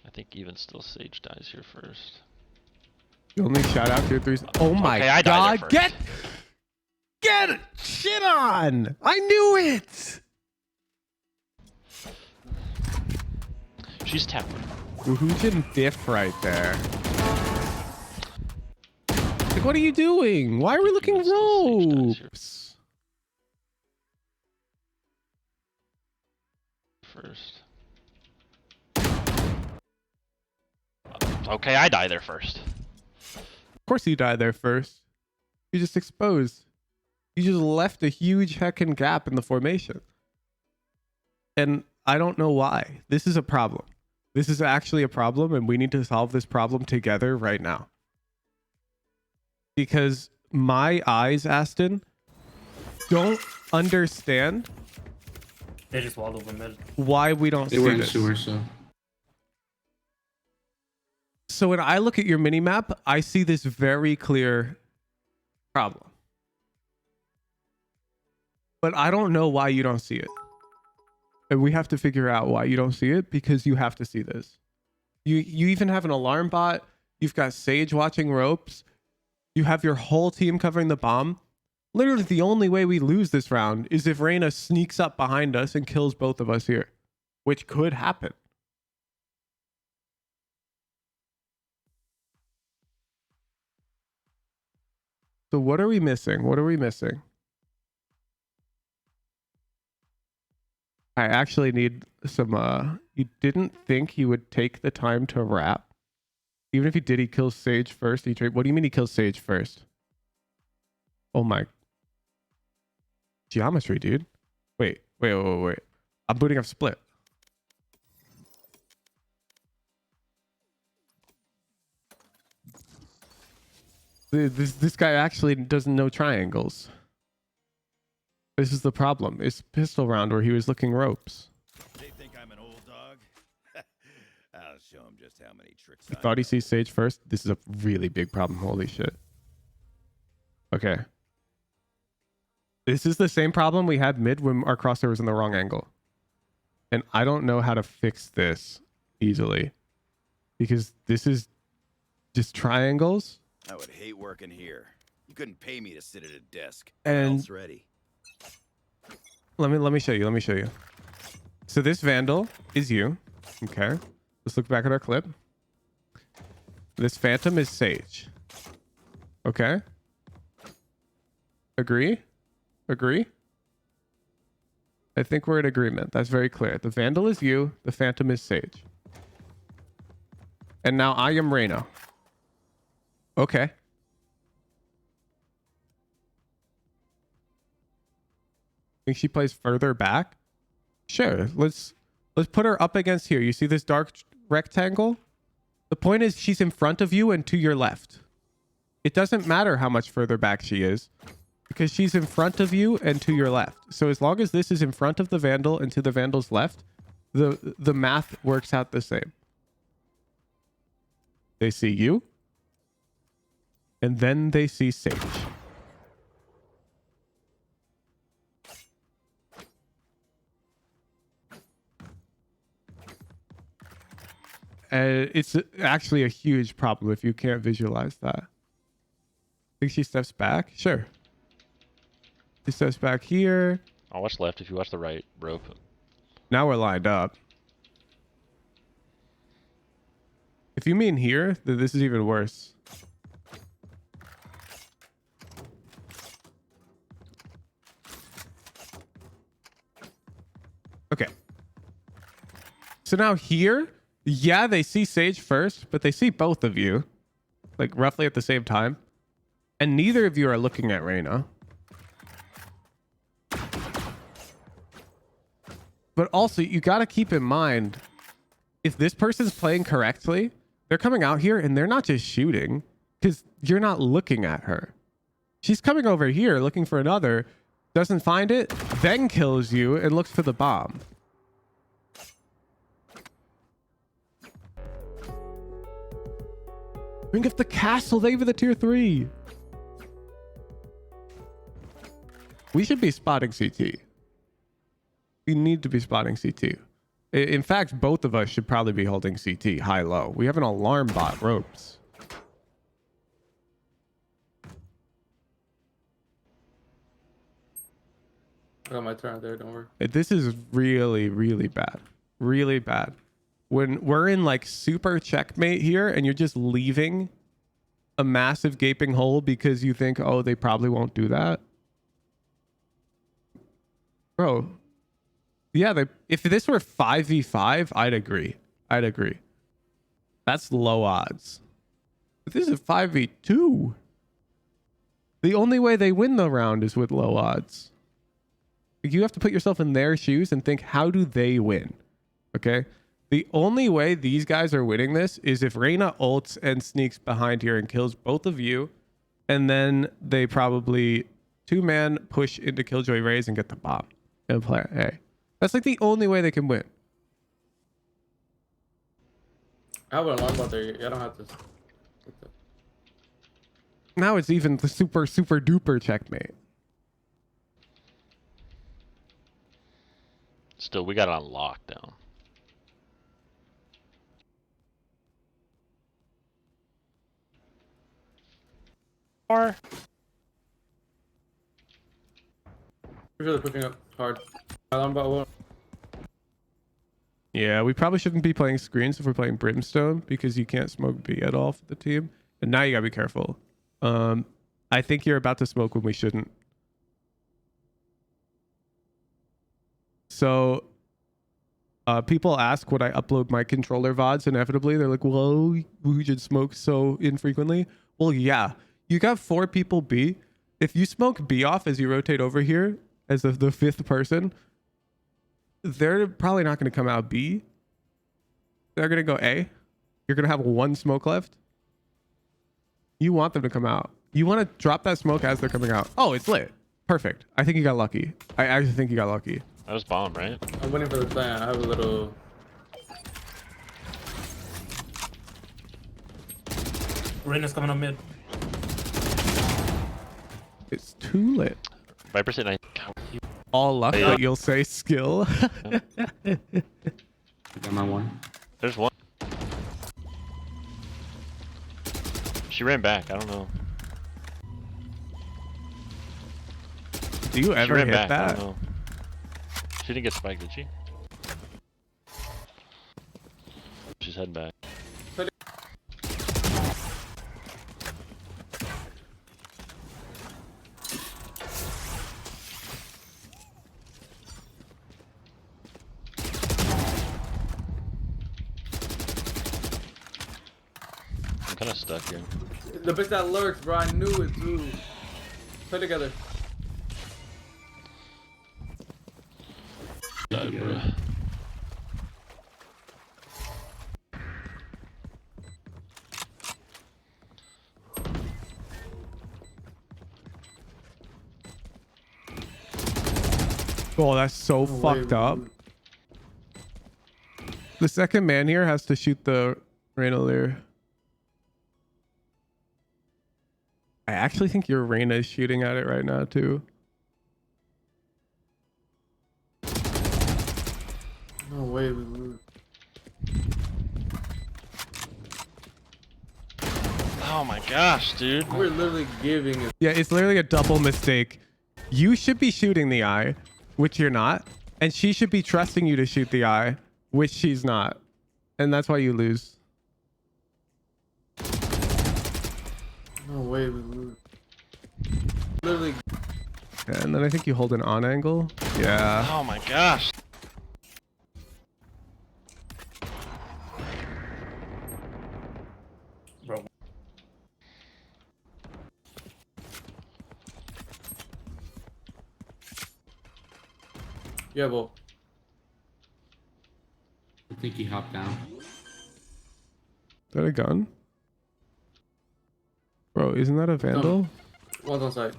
I think even still Sage dies here first. You only shout out your 3s. Oh my Okay, I died god. there first. Get it. Shit on. I knew it. She's tapped. Woohoojin diff right there. Like, what are you doing? Why are we looking Even still Sage dies here ropes? first. Okay, I die there first. Of course you died there first. You just exposed. You just left a huge heckin' gap in the formation. And I don't know why. This is a problem. This is actually a problem, and we need to solve this problem together right now. Because my eyes, Aston, don't understand They just walled over mid. why we don't They see were in this. sewer, so. So when I look at your mini map, I see this very clear problem. But I don't know why you don't see it. And we have to figure out why you don't see it, because you have to see this. You even have an alarm bot. You've got Sage watching ropes. You have your whole team covering the bomb. Literally the only way we lose this round is if Reyna sneaks up behind us and kills both of us here, which could happen. So what are we missing? What are we missing? I actually need some, you didn't think he would take the time to wrap? Even if he did, he kills Sage first. What do you mean he kills Sage first? Oh my. Geometry, dude. Wait. I'm booting up Split. This guy actually doesn't know triangles. This is the problem. It's pistol round where he was looking ropes. They think I'm an old dog. I'll show him just how many tricks. He thought he sees Sage first. This is a really big problem. Holy shit. Okay. This is the same problem we had mid when our crosshair was in the wrong angle. And I don't know how to fix this easily. Because this is just triangles. I would hate working here. You couldn't pay me to sit at a desk. And Else ready. let me show you. So this Vandal is you. Okay. Let's look back at our clip. This Phantom is Sage. Okay. Agree? I think we're in agreement. That's very clear. The Vandal is you. The Phantom is Sage. And now I am Reyna. Okay. Think she plays further back? Sure. Let's put her up against here. You see this dark rectangle? The point is she's in front of you and to your left. It doesn't matter how much further back she is, because she's in front of you and to your left. So as long as this is in front of the Vandal and to the Vandal's left, the math works out the same. They see you, and then they see Sage. It's actually a huge problem if you can't visualize that. Think she steps back? Sure. She steps back here. I'll watch left if you watch the right rope. Now we're lined up. If you mean here, then this is even worse. Okay. So now here, yeah, they see Sage first, but they see both of you, like roughly at the same time. And neither of you are looking at Reyna. But also, you got to keep in mind, if this person's playing correctly, they're coming out here and they're not just shooting, because you're not looking at her. She's coming over here looking for another, doesn't find it, then kills you and looks for the bomb. Bring up the castle, they have the tier 3. We should be spotting CT. We need to be spotting CT. In fact, both of us should probably be holding CT high-low. We have an alarm bot, ropes. I got my turn there, don't worry. This is really, really bad. Really bad. When we're in like super checkmate here and you're just leaving a massive gaping hole because you think, oh, they probably won't do that. Bro. Yeah, if this were 5v5, I'd agree. That's low odds. But this is 5v2. The only way they win the round is with low odds. You have to put yourself in their shoes and think, how do they win? Okay? The only way these guys are winning this is if Reyna ults and sneaks behind here and kills both of you, and then they probably 2-man push into Killjoy Raze and get the bomb and play A. That's like the only way they can win. I have a long ball there. I don't have to. Now it's even the super duper checkmate. Still, we got it on lockdown. Or For sure they're pushing up hard. Long ball won't. Yeah, we probably shouldn't be playing screens if we're playing Brimstone because you can't smoke B at all for the team. And now you gotta be careful. I think you're about to smoke when we shouldn't. So people ask would I upload my controller VODs inevitably. They're like, well, we should smoke so infrequently. Well, yeah. You got 4 people B. If you smoke B off as you rotate over here as the 5th person, they're probably not going to come out B. They're going to go A. You're going to have 1 smoke left. You want them to come out. You want to drop that smoke as they're coming out. Oh, it's lit. Perfect. I think you got lucky. I actually think you got lucky. that was bomb, right? I'm waiting for the plan. I have a little. Reina's coming up mid. It's too lit. Viper said All luck, Yeah. but you'll say skill. Got my one. there's one. She ran back. I don't know. Do you She ever ran hit back. I that? don't know. She didn't get spiked, did she? She's heading back. I'm kind of stuck here. The bitch that lurks, bro. I knew it too. Play together. Bro. Oh, that's so fucked up. The second man here has to shoot the Rankdle. I actually think your Reyna is shooting at it right now too. No way. We lose. Oh my gosh, dude. We're literally giving it. Yeah, it's literally a double mistake. You should be shooting the eye, which you're not, and she should be trusting you to shoot the eye, which she's not, and that's why you lose. No way. We lose. Literally. Yeah, and then I think you hold an on angle. Yeah. Oh my gosh. Bro. Yeah, well. I think he hopped down. Is that a gun? Bro, isn't that a Vandal? One's on site.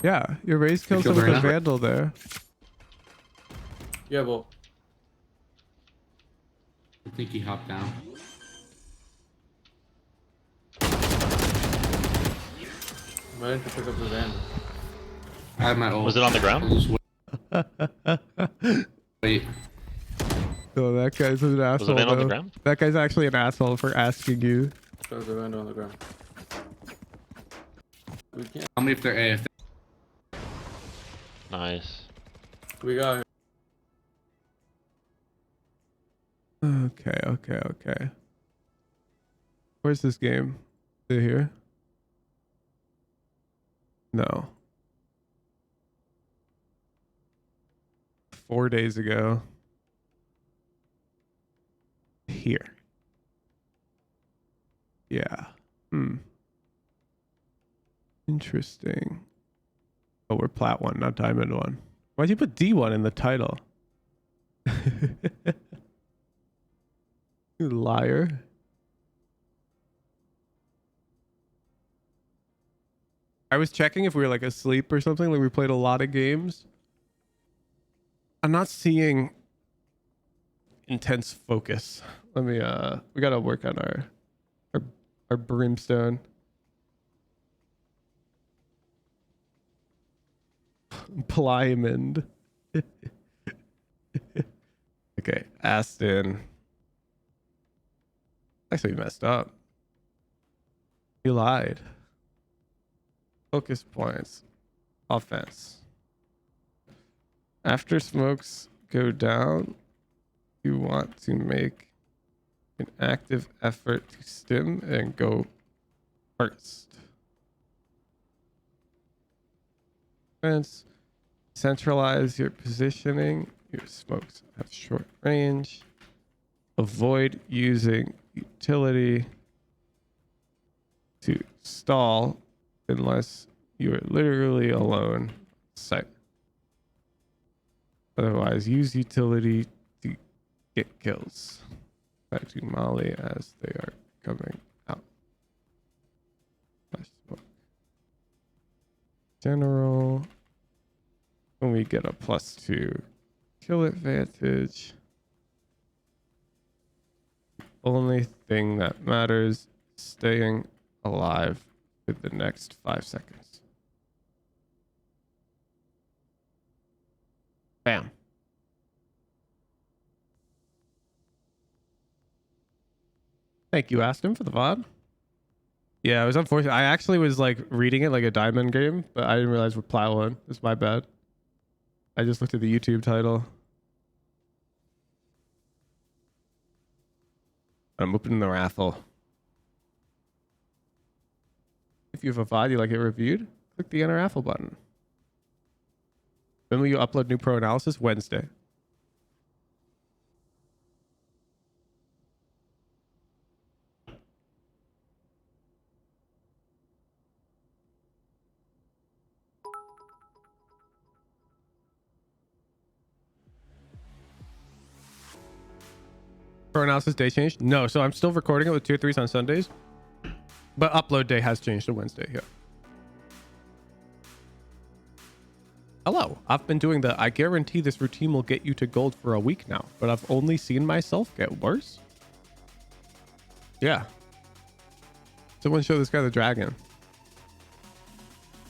Yeah, your raise kills killed him with a Reyna? Vandal there. Yeah, well. I think he hopped down. I'm ready to pick up the van. I have my ult. Was it on the ground? I'll just wait. Oh, that guy's an asshole. Was the van on the though. ground? That guy's actually an asshole for asking you. There's a van on the ground. We can't. Tell me if they're A. If Nice. We got. Okay. Where's this game? Is it here? No. 4 days ago. Here. Yeah. Interesting. Oh, we're plat 1, not diamond 1. Why'd you put D1 in the title? You liar. I was checking if we were like asleep or something. Like we played a lot of games. I'm not seeing intense focus. Let me we gotta work on our brimstone. Plymond. Okay, Aston. Actually messed up. You lied. Focus points. Offense. After smokes go down, you want to make an active effort to stim and go first. Defense. Centralize your positioning. Your smokes have short range. Avoid using utility to stall unless you are literally alone. Sight. Otherwise, use utility to get kills. Back to Molly as they are coming out. General. When we get a +2 kill advantage. Only thing that matters is staying alive for the next 5 seconds. Bam. Thank you, Aston, for the VOD. Yeah, it was unfortunate. I actually was like reading it like a diamond game, but I didn't realize we're plat 1. It's my bad. I just looked at the YouTube title. I'm opening the raffle. If you have a VOD you like it reviewed, click the enter raffle button. When will you upload new pro analysis? Wednesday. Pro analysis day changed? No, so I'm still recording it with tier 3s on Sundays. But upload day has changed to Wednesday, yeah. Hello, I've been doing the I guarantee this routine will get you to gold for a week now, but I've only seen myself get worse. Yeah. Someone show this guy the dragon.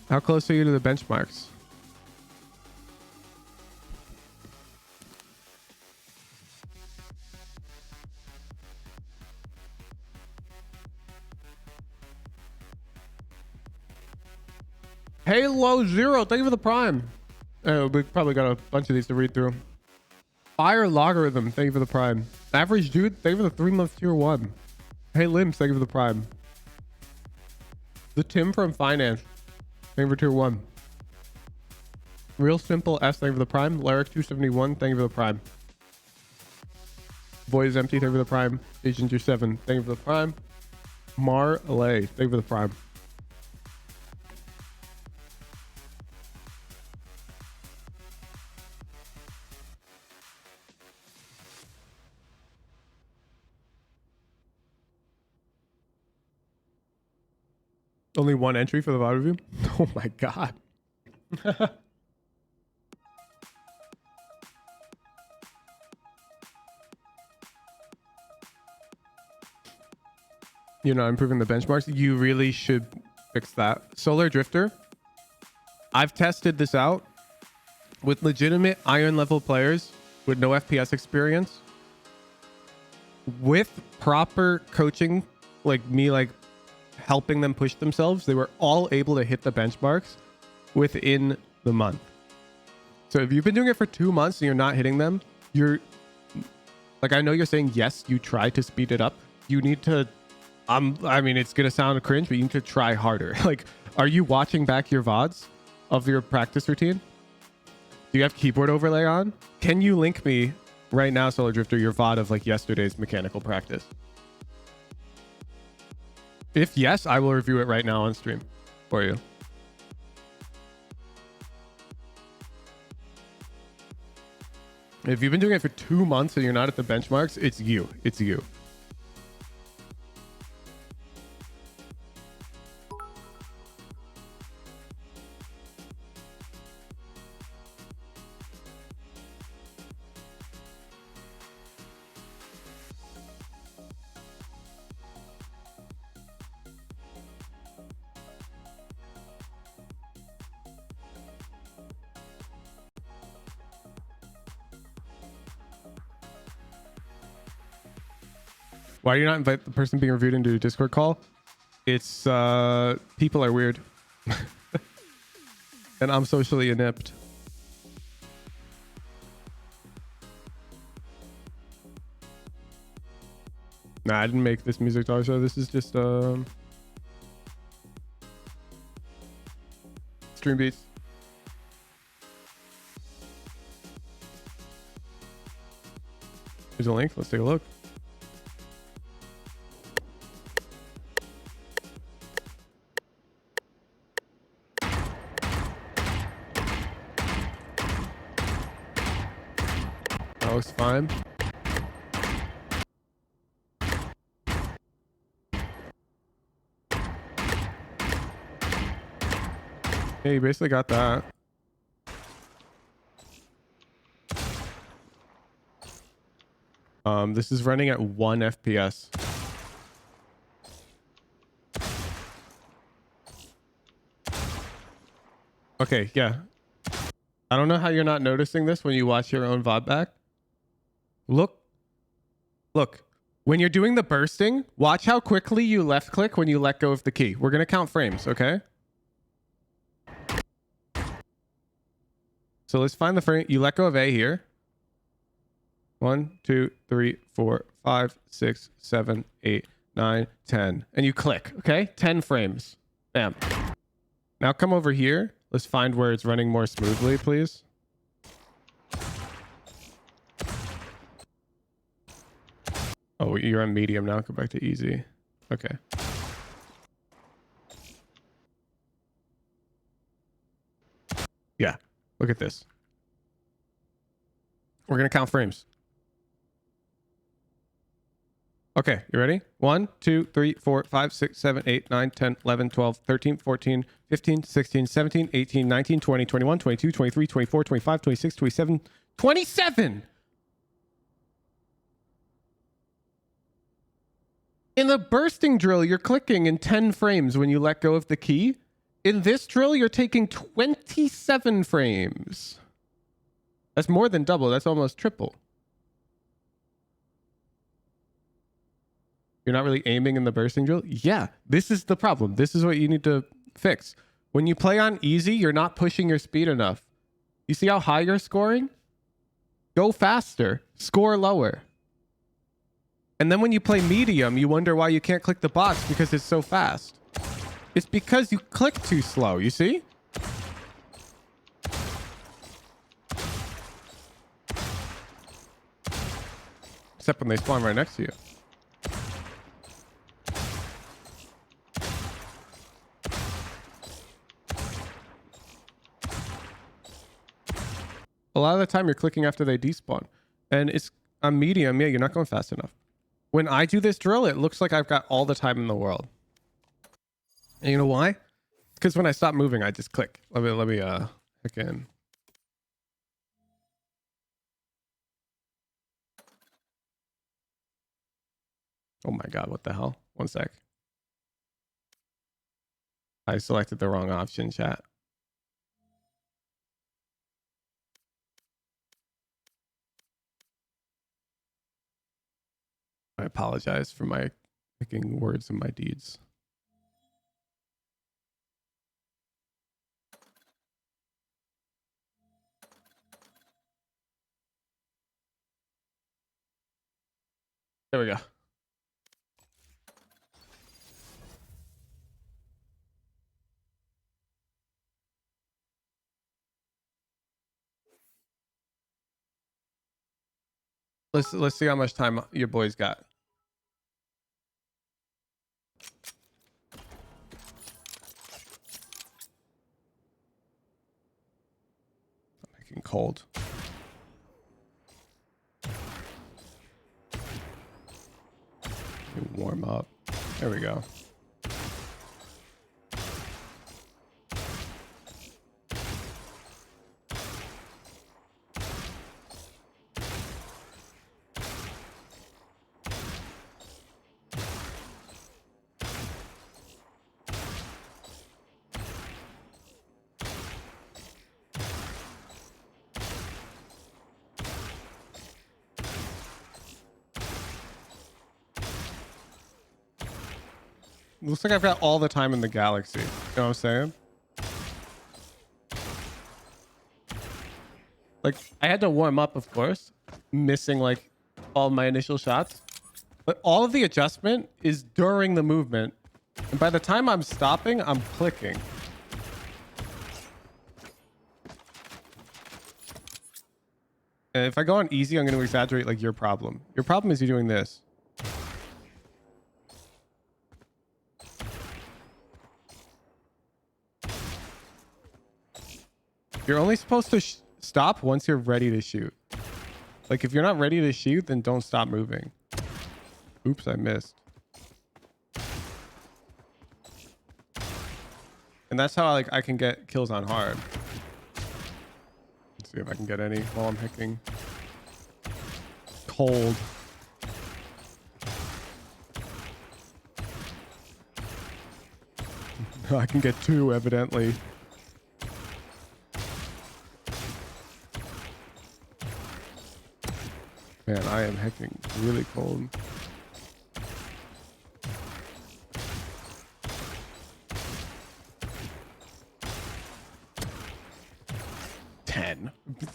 How close are you to the benchmarks? Halo Zero, thank you for the prime. We probably got a bunch of these to read through. Fire Logarithm, thank you for the prime. Average Dude, thank you for the 3-month tier 1. Hey Limbs, thank you for the prime. The Tim from Finance, thank you for tier 1. Real Simple S, thank you for the prime. Lyric 271, thank you for the prime. Void is Empty, thank you for the prime. Agent 27, thank you for the prime. Marley, thank you for the prime. Only one entry for the VOD review? Oh my god. You're not improving the benchmarks? You really should fix that. Solar Drifter. I've tested this out with legitimate iron level players with no FPS experience. With proper coaching, like me, like helping them push themselves, they were all able to hit the benchmarks within the month. So if you've been doing it for 2 months and you're not hitting them, you're like, I know you're saying yes, you try to speed it up. You need to, I mean, it's gonna sound cringe, but you need to try harder. Like, are you watching back your VODs of your practice routine? Do you have keyboard overlay on? Can you link me right now, Solar Drifter, your VOD of like yesterday's mechanical practice? If yes, I will review it right now on stream for you. If you've been doing it for 2 months and you're not at the benchmarks, it's you. It's you. Why do you not invite the person being reviewed into a Discord call? It's people are weird. And I'm socially inept. Nah, I didn't make this music dog show. This is just stream beats. Here's a link. Let's take a look. That looks fine. Yeah, you basically got that. This is running at 1 FPS. Okay, yeah. I don't know how you're not noticing this when you watch your own VOD back. Look. When you're doing the bursting, watch how quickly you left click when you let go of the key. We're going to count frames, okay? So let's find the frame. You let go of A here. 1, 2, 3, 4, 5, 6, 7, 8, 9, 10. And you click, okay? 10 frames. Bam. Now come over here. Let's find where it's running more smoothly, please. Oh, you're on medium now. Go back to easy. Okay. Yeah. Look at this. We're going to count frames. Okay, you ready? 1, 2, 3, 4, 5, 6, 7, 8, 9, 10, 11, 12, 13, 14, 15, 16, 17, 18, 19, 20, 21, 22, 23, 24, 25, 26, 27, 27! In the bursting drill, you're clicking in 10 frames when you let go of the key. In this drill, you're taking 27 frames. That's more than double. That's almost triple. You're not really aiming in the bursting drill? Yeah, this is the problem. This is what you need to fix. When you play on easy, you're not pushing your speed enough. You see how high you're scoring? Go faster. Score lower. And then when you play medium, you wonder why you can't click the box because it's so fast. It's because you click too slow, you see? Except when they spawn right next to you. A lot of the time you're clicking after they despawn. And it's on medium, yeah, you're not going fast enough. When I do this drill, it looks like I've got all the time in the world. And you know why? Because when I stop moving, I just click. Let me heck in. Oh my god, what the hell? One sec. I selected the wrong option, chat. I apologize for my picking words and my deeds. There we go. Let's see how much time your boys got. I'm making cold. Warm up. There we go. looks like I've got all the time in the galaxy. You know what I'm saying? Like, I had to warm up, of course, missing like all my initial shots. But all of the adjustment is during the movement. And by the time I'm stopping, I'm clicking. And if I go on easy, I'm going to exaggerate like your problem. Your problem is you're doing this. You're only supposed to stop once you're ready to shoot. Like if you're not ready to shoot, then don't stop moving. Oops, I missed. And that's how I can get kills on hard. Let's see if I can get any while I'm picking. Cold. I can get two, evidently. Man, I am hecking really cold.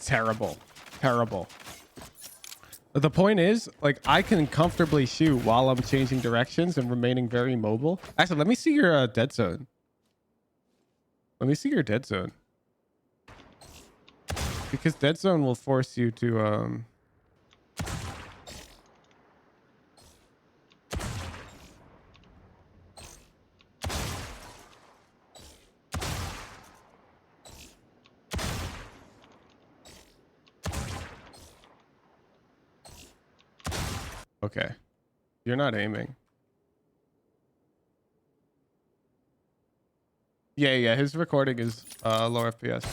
Terrible. Terrible. But the point is, like, I can comfortably shoot while I'm changing directions and remaining very mobile. Actually, let me see your dead zone. Let me see your dead zone. Because dead zone will force you to Okay. You're not aiming. Yeah, his recording is low FPS.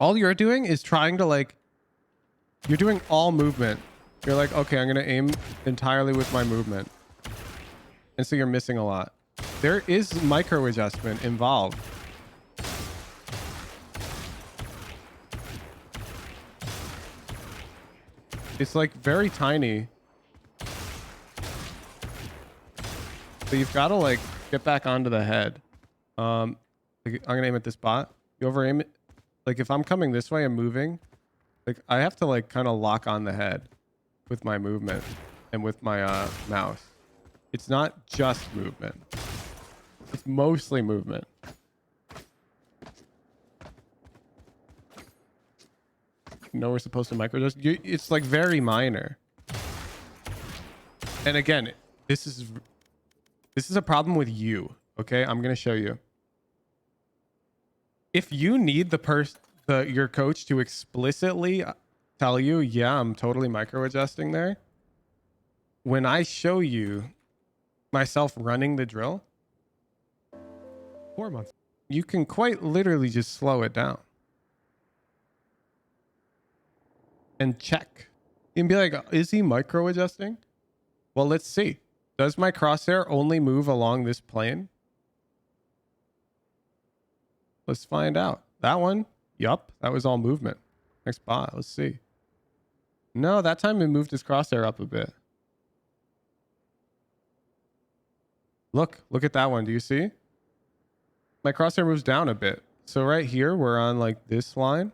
All you're doing is trying to like, you're doing all movement. You're like, okay, I'm gonna aim entirely with my movement. And so you're missing a lot. There is micro adjustment involved. It's like very tiny. So you've got to like get back onto the head. Like, I'm gonna aim at this bot. You over aim it. Like if I'm coming this way and moving, like I have to like kind of lock on the head with my movement and with my mouse. It's not just movement. It's mostly movement. No, we're supposed to micro adjust. It's like very minor. And again, this is a problem with you. Okay, I'm gonna show you. If you need your coach to explicitly tell you, yeah, I'm totally micro adjusting there. When I show you myself running the drill, 4 months. You can quite literally just slow it down and check. You can be like, is he micro adjusting? Well, let's see. Does my crosshair only move along this plane? Let's find out. That one, yup, that was all movement. Next bot, let's see. No, that time it moved his crosshair up a bit. Look at that one. Do you see? My crosshair moves down a bit. So right here, we're on like this line.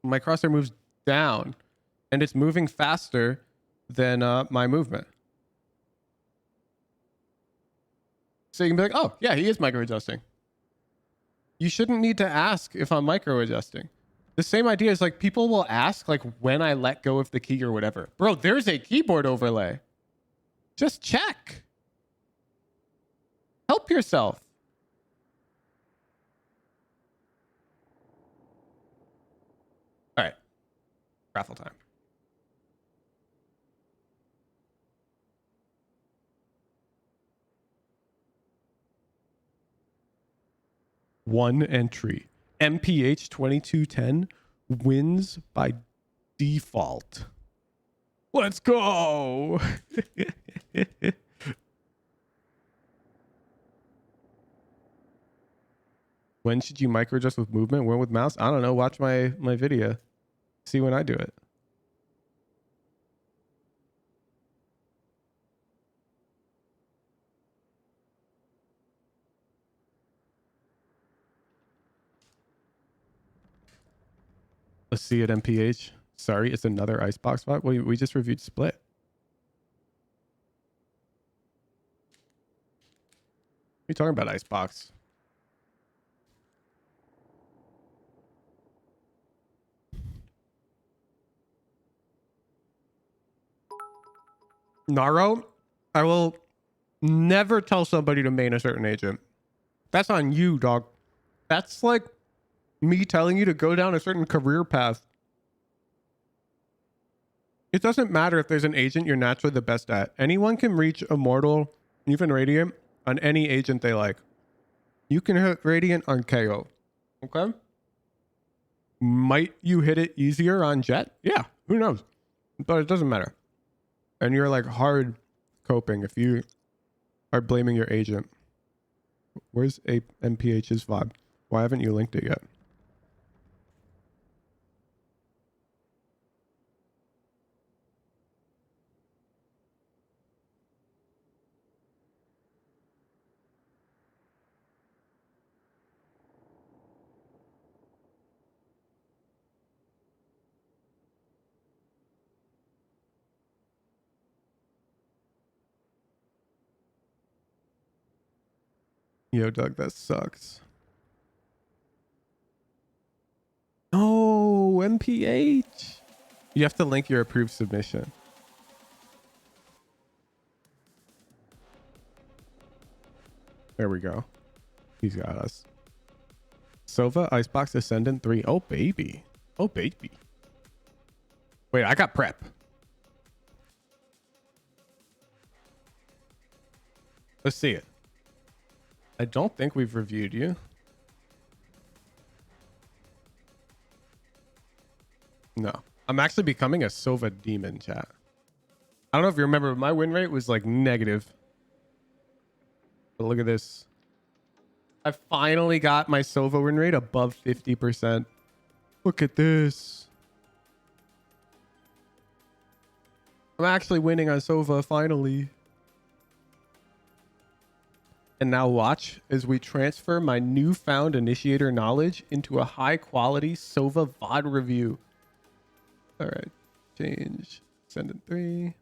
My crosshair moves down and it's moving faster than my movement. So you can be like, oh yeah, he is micro adjusting. You shouldn't need to ask if I'm micro adjusting. The same idea is like people will ask like when I let go of the key or whatever. Bro, there's a keyboard overlay. Just check. Help yourself. All right. Raffle time. One entry. MPH 2210 wins by default. Let's go. When should you micro adjust with movement? When with mouse? I don't know. Watch my video. See when I do it. Let's see it, MPH. Sorry, it's another Icebox spot. We just reviewed Split. What are you talking about, Icebox? Naro, I will never tell somebody to main a certain agent. That's on you, dog. That's like me telling you to go down a certain career path. It doesn't matter if there's an agent you're naturally the best at. Anyone can reach Immortal, even Radiant, on any agent they like. You can hit Radiant on KO. Okay? Might you hit it easier on Jet? Yeah, who knows? But it doesn't matter. And you're like hard coping if you are blaming your agent. Where's MPH's VOD? Why haven't you linked it yet? Yo, Doug, that sucks. No, MPH. You have to link your approved submission. There we go. He's got us. Sova, Icebox, Ascendant 3. Oh, baby. Oh, baby. Wait, I got prep. Let's see it. I don't think we've reviewed you. No. I'm actually becoming a Sova demon, chat. I don't know if you remember, but my win rate was like negative. But look at this. I finally got my Sova win rate above 50%. Look at this. I'm actually winning on Sova, finally. And now watch as we transfer my newfound initiator knowledge into a high quality Sova VOD review. All right, change, Ascendant 3.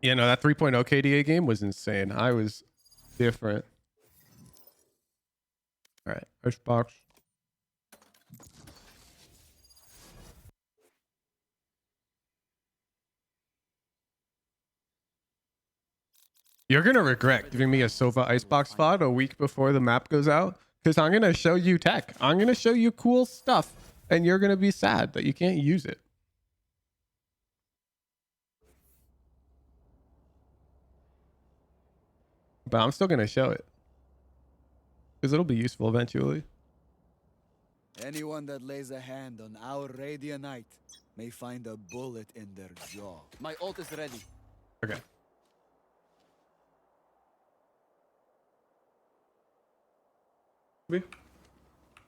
Yeah, no, that 3.0 KDA game was insane. I was different. All right, Icebox. You're going to regret giving me a Sova Icebox VOD a week before the map goes out, because I'm going to show you tech. I'm going to show you cool stuff, and you're going to be sad that you can't use it. But I'm still going to show it, because it'll be useful eventually. Anyone that lays a hand on our Radiant Knight may find a bullet in their jaw. My ult is ready. Okay.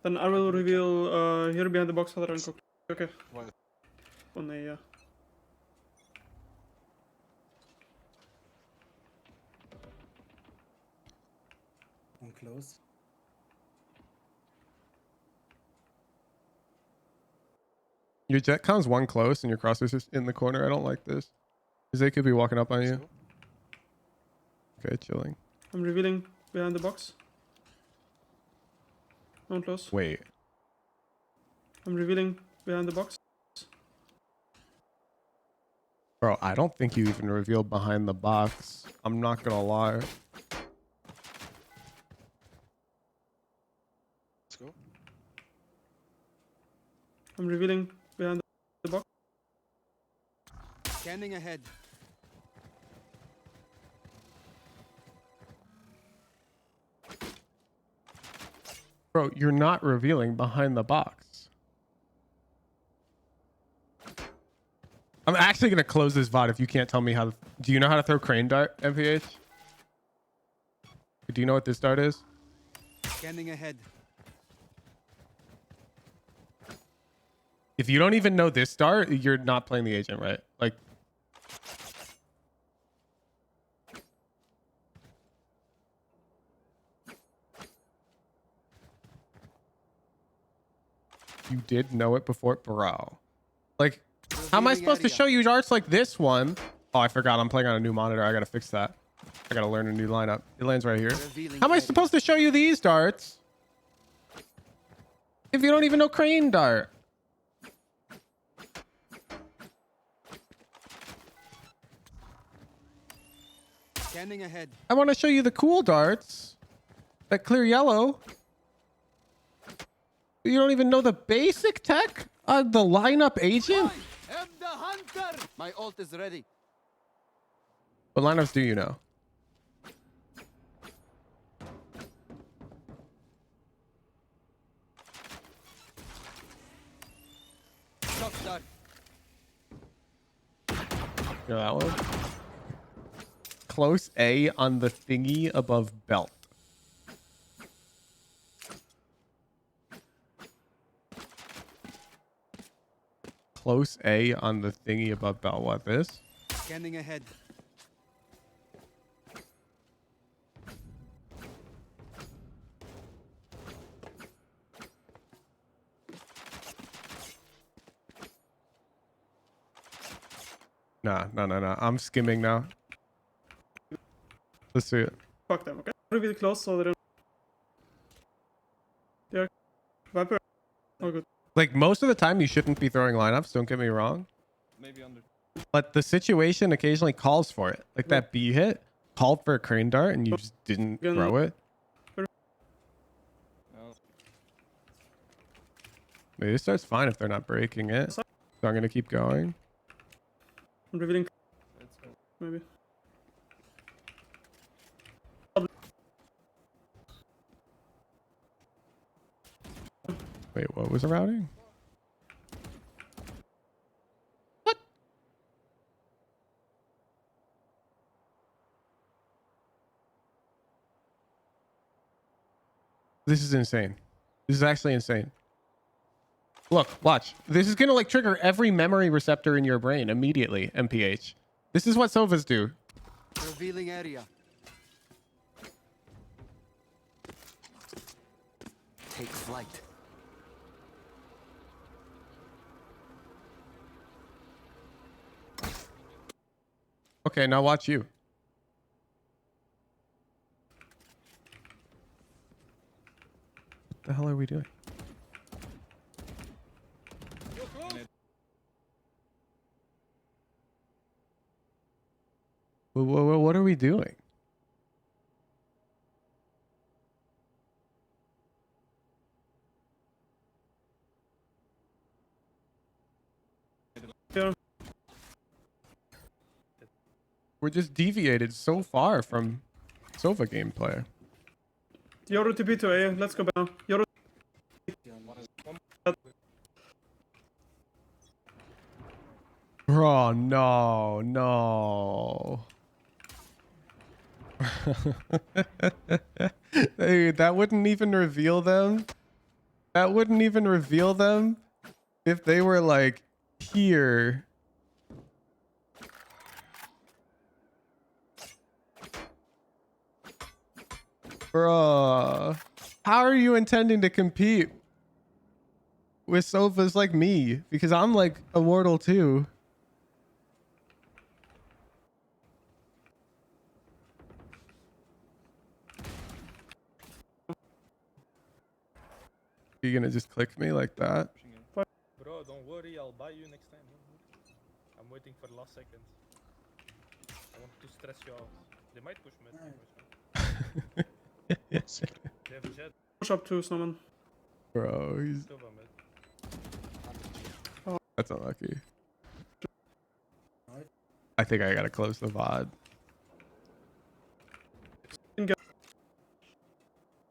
Then I will reveal here behind the box other uncooked. Okay. What? On a One close. Your jet counts one close and your crosser's just in the corner. I don't like this. Because they could be walking up on you. Okay, chilling. I'm revealing behind the box. One close. Wait. I'm revealing behind the box. Bro, I don't think you even revealed behind the box. I'm not gonna lie. Let's go. I'm revealing behind the box. Scanning ahead. Bro, you're not revealing behind the box. I'm actually gonna close this VOD if you can't tell me how to... Do you know how to throw crane dart, MPH? Do you know what this dart is? Scanning ahead. If you don't even know this dart, you're not playing the agent right. Like... you did know it before, bro. Like, how am I supposed to show you darts like this one? Oh, I forgot. I'm playing on a new monitor. I gotta fix that. I gotta learn a new lineup. It lands right here. How am I supposed to show you these darts if you don't even know crane dart? Scanning ahead. I want to show you the cool darts that clear yellow. You don't even know the basic tech of the lineup agent? I am the hunter. My ult is ready. What lineups do you know? Shock start. You know that one? Close A on the thingy above belt. Close A on the thingy above belt. What, this? Scanning ahead. Nah. I'm skimming now. Let's see it. Fuck them, okay? Really close so they don't. Yeah. Viper. Oh, good. Like, most of the time, you shouldn't be throwing lineups. Don't get me wrong. Maybe under. But the situation occasionally calls for it. Like that B hit called for a crane dart and you just didn't throw it. Maybe this starts fine if they're not breaking it. So I'm going to keep going. I'm revealing. Maybe. Wait, what was the routing? What? This is insane. This is actually insane. Look, watch. This is going to like trigger every memory receptor in your brain immediately, MPH. This is what Sovas do. Revealing area. Take flight. Okay, now watch you. What the hell are we doing? What are we doing? Yeah. We're just deviated so far from Sova gameplay. Yoru to B to A. Let's go now. Yoru. Bro, no. Hey, that wouldn't even reveal them. That wouldn't even reveal them if they were like here. Bruh, how are you intending to compete with Sofas like me? Because I'm like immortal too. You're gonna just click me like that? Bro, don't worry. I'll buy you next time. I'm waiting for the last second. I want to stress you out. They might push mid. They have a jet. Push up to someone. Bro, he's... Sova mid. That's unlucky. I think I gotta close the VOD.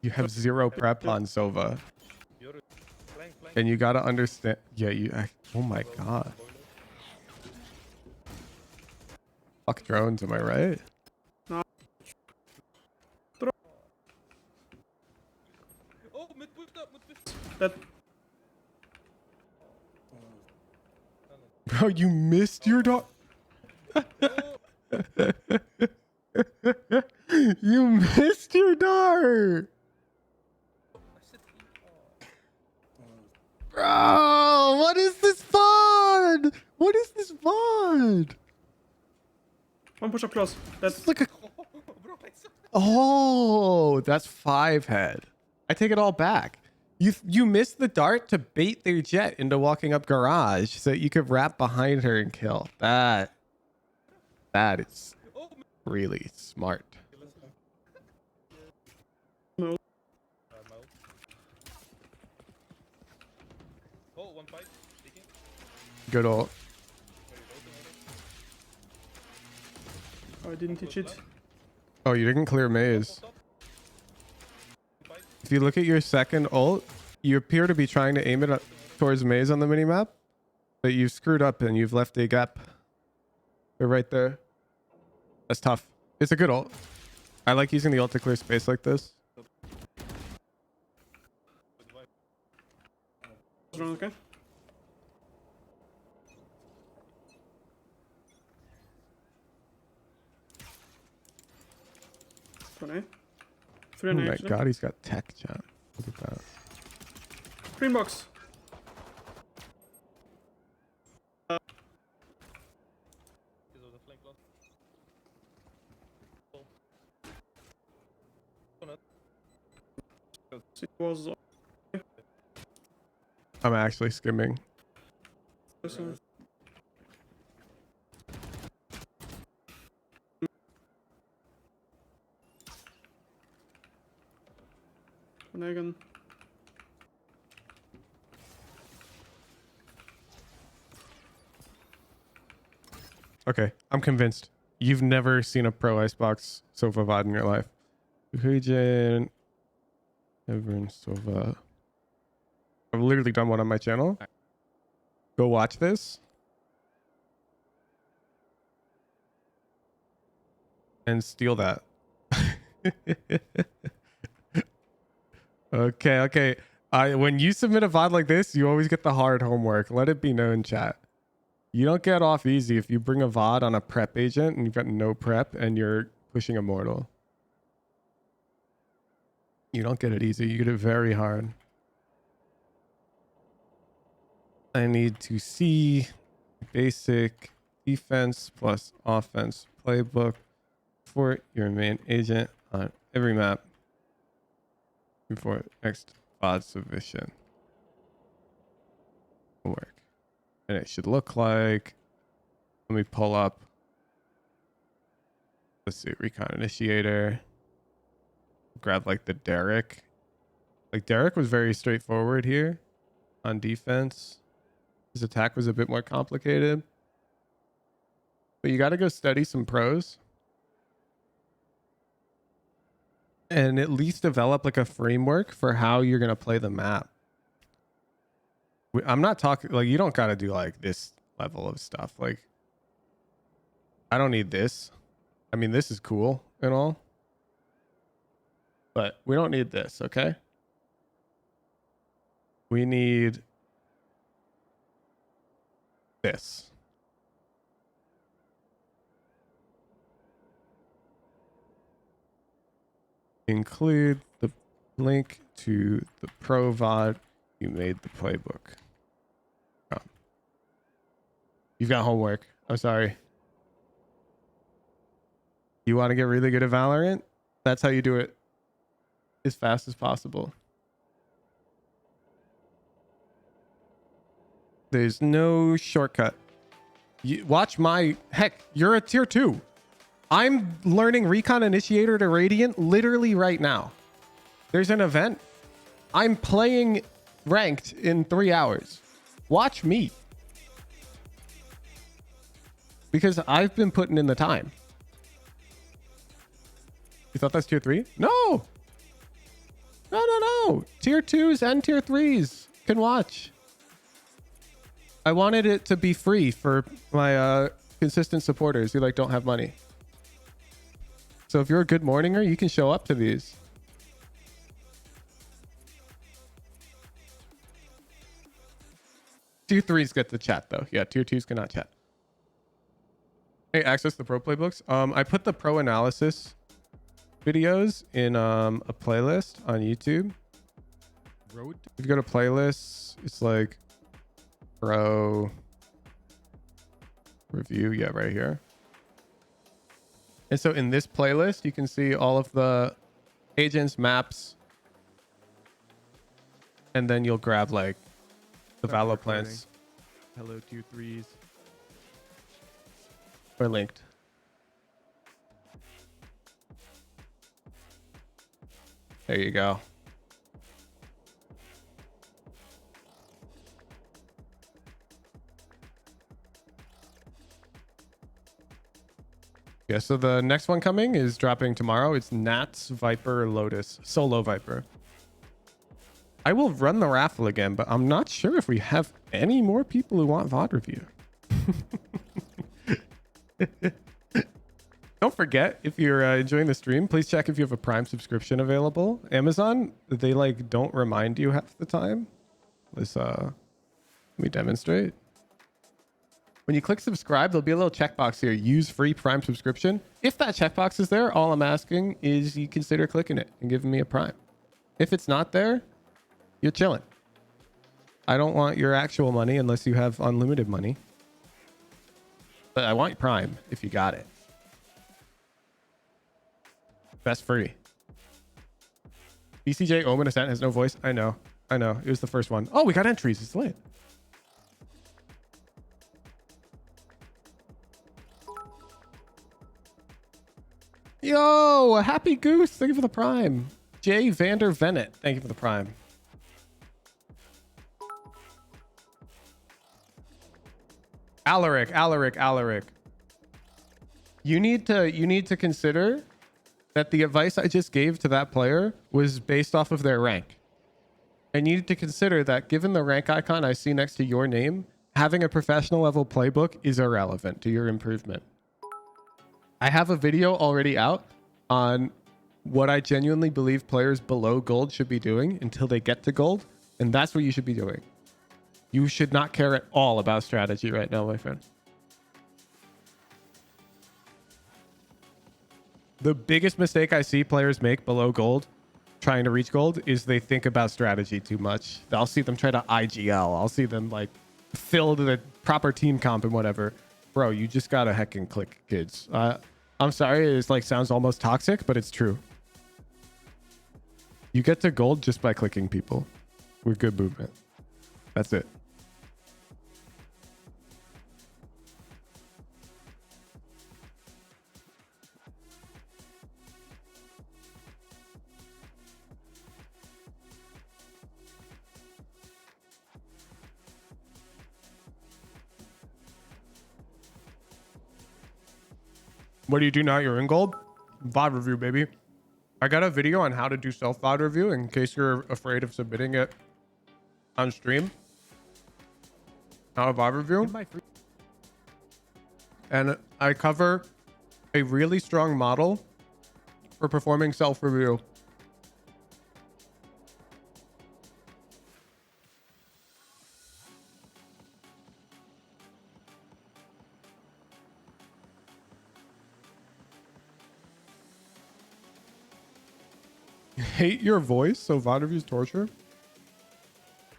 You have zero prep on Sova. And you gotta understand... Yeah, oh my god. Fuck drones, am I right? Bro, you missed your dog. You missed your dart. Bro, what is this VOD? What is this VOD? One push up close. That's Like a... Oh, that's 5 head. I take it all back. You missed the dart to bait their jet into walking up garage so that you could wrap behind her and kill. That is really smart. Oh, one fight. Good ult. Oh, I didn't teach it. Oh, you didn't clear maze. If you look at your second ult, you appear to be trying to aim it towards maze on the minimap, but you've screwed up and you've left a gap. They're right there. That's tough. It's a good ult. I like using the ult to clear space like this. Okay. Oh my god, he's got tech chat. Look at that. Green box. It was I'm actually skimming. Again. Okay, I'm convinced. You've never seen a pro Icebox Sova VOD in your life. Region, Everin Sova. I've literally done one on my channel. Go watch this. And steal that. Okay. When you submit a VOD like this, you always get the hard homework. Let it be known, chat. You don't get off easy if you bring a VOD on a prep agent and you've got no prep and you're pushing Immortal. You don't get it easy. You get it very hard. I need to see basic defense plus offense playbook for your main agent on every map before next VOD submission. Work. And it should look like, let me pull up, let's see, recon initiator, grab like the Derek. Like Derek was very straightforward here on defense. His attack was a bit more complicated, but you got to go study some pros and at least develop like a framework for how you're going to play the map. I'm not talking like you don't got to do like this level of stuff. Like I don't need this. I mean, this is cool and all, but we don't need this. Okay. We need this. Include the link to the pro VOD you made the playbook. Oh. You've got homework. I'm sorry. You want to get really good at Valorant? That's how you do it as fast as possible. There's no shortcut. Watch my... Heck, you're a tier 2. I'm learning Recon Initiator to Radiant literally right now. There's an event. I'm playing ranked in 3 hours. Watch me. Because I've been putting in the time. You thought that's tier 3? No. No. Tier 2s and tier 3s can watch. I wanted it to be free for my consistent supporters who like don't have money. So if you're a good morninger, you can show up to these. Tier 3s get the chat though. Yeah, tier 2s cannot chat. Hey, access the pro playbooks. I put the pro analysis videos in a playlist on YouTube. If you go to playlists, it's like pro review. Yeah, right here. And so in this playlist, you can see all of the agents, maps, and then you'll grab like the Valo plants. Hello 2-3s. Or linked. There you go. Yeah, so the next one coming is dropping tomorrow. It's Nats, Viper, Lotus, Solo Viper. I will run the raffle again, but I'm not sure if we have any more people who want VOD review. Don't forget, if you're enjoying the stream, please check if you have a Prime subscription available. Amazon, they like don't remind you half the time. Let me demonstrate. When you click subscribe, there'll be a little checkbox here. Use free Prime subscription. If that checkbox is there, all I'm asking is you consider clicking it and giving me a Prime. If it's not there, you're chilling. I don't want your actual money unless you have unlimited money. But I want your Prime if you got it. Best free. BCJ Omen Ascendant has no voice. I know. It was the first one. Oh, we got entries. It's lit. Yo, a happy goose. Thank you for the Prime. Jay Vander Venet. Thank you for the Prime. Alaric. You need to consider that the advice I just gave to that player was based off of their rank. And you need to consider that given the rank icon I see next to your name, having a professional level playbook is irrelevant to your improvement. I have a video already out on what I genuinely believe players below gold should be doing until they get to gold. And that's what you should be doing. You should not care at all about strategy right now, my friend. The biggest mistake I see players make below gold, trying to reach gold, is they think about strategy too much. I'll see them try to IGL. I'll see them like fill the proper team comp and whatever. Bro, you just gotta heckin' click, kids. I'm sorry, it's like sounds almost toxic, but it's true. You get to gold just by clicking people with good movement. That's it. What do you do now you're in gold? VOD review, baby. I got a video on how to do self VOD review in case you're afraid of submitting it on stream. How to VOD review. And I cover a really strong model for performing self review. Hate your voice, so VOD reviews torture?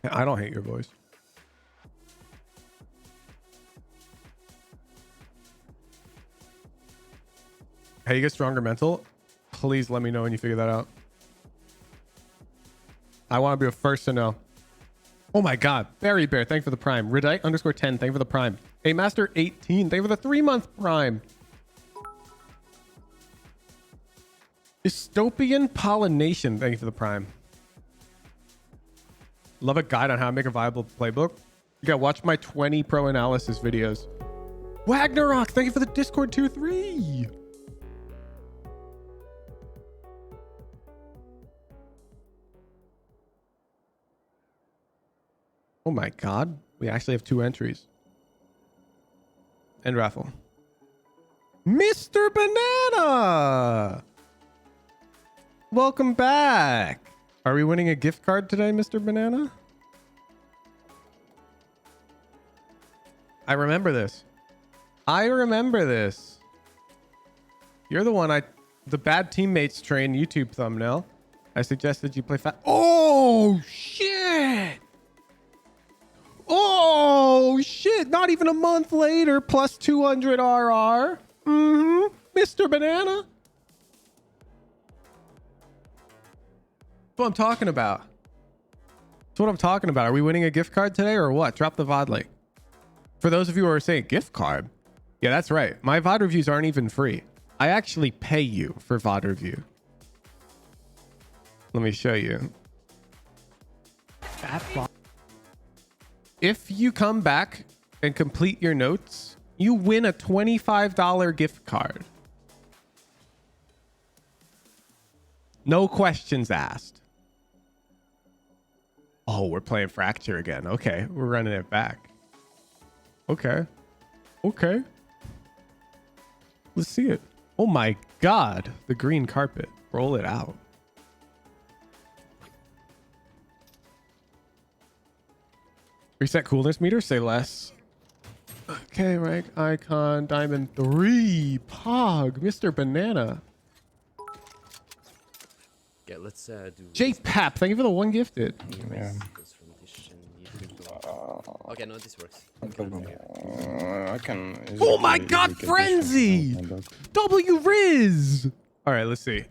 I don't hate your voice. How you get stronger mental? Please let me know when you figure that out. I want to be the first to know. Oh my god. Berry Bear, thank you for the Prime. Redite _10, thank you for the Prime. A Master 18, thank you for the 3-month Prime. Dystopian Pollination, thank you for the Prime. Love a guide on how to make a viable playbook. You gotta watch my 20 pro analysis videos. Wagnarok, thank you for the Discord 2-3. Oh my god, we actually have 2 entries. End raffle. Mr. Banana! Welcome back. Are we winning a gift card today, Mr. Banana? I remember this. You're the one the bad teammates train YouTube thumbnail. I suggested you play fat. Oh, shit. it. Not even a month later, plus 200 RR. Mr. Banana. That's what I'm talking about. That's what I'm talking about. Are we winning a gift card today or what? Drop the VOD link. For those of you who are saying gift card. Yeah, that's right. My VOD reviews aren't even free. I actually pay you for VOD review. Let me show you. If you come back and complete your notes, you win a $25 gift card. No questions asked. Oh, we're playing Fracture again. Okay, we're running it back. Okay. Okay. Let's see it. Oh my God. The green carpet. Roll it out. Reset coolness meter. Say less. Okay, rank icon. Diamond 3. Pog. Mr. Banana. Yeah, let's do J-Pap. Thank you for the one gifted. yeah. Okay, no, this works. I can. Oh my God, Frenzy! W Riz! All right, let's see.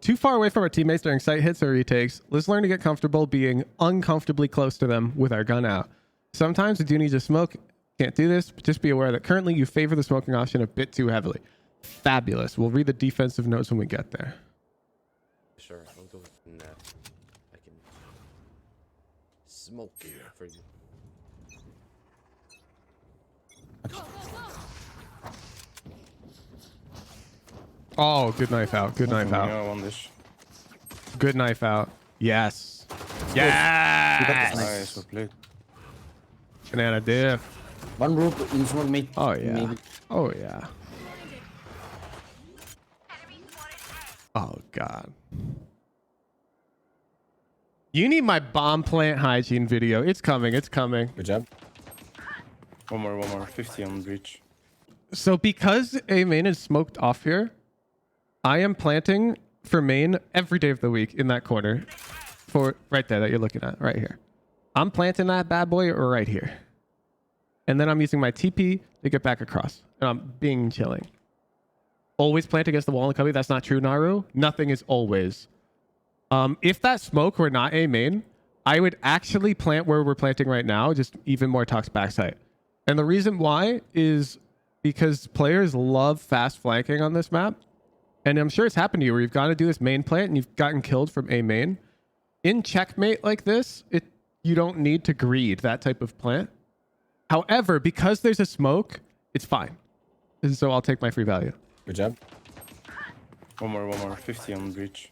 Too far away from our teammates during sight hits or retakes. Let's learn to get comfortable being uncomfortably close to them with our gun out. Sometimes we do need to smoke. Can't do this, but just be aware that currently you favor the smoking option a bit too heavily. Fabulous. We'll read the defensive notes when we get there. Sure, I'll go with that. I can smoke for you. Oh, good knife out. Good knife out. Good knife out. Yes. Yes. Nice, well played. Banana diff. One rope in front mate. Oh yeah. Maybe. Oh yeah. Oh God. You need my bomb plant hygiene video. It's coming. It's coming. Good job. One more. 50 on breach. So because a main is smoked off here, I am planting for main every day of the week in that corner. For right there that you're looking at, right here. I'm planting that bad boy right here. And then I'm using my TP to get back across. And I'm being chilling. Always plant against the wall in the cubby. That's not true, Naru. Nothing is always. If that smoke were not a main, I would actually plant where we're planting right now, just even more tox backside. And the reason why is because players love fast flanking on this map. And I'm sure it's happened to you where you've got to do this main plant and you've gotten killed from a main. In checkmate like this, you don't need to greed that type of plant. However, because there's a smoke, it's fine. And so I'll take my free value. Good job. One more. 50 on breach.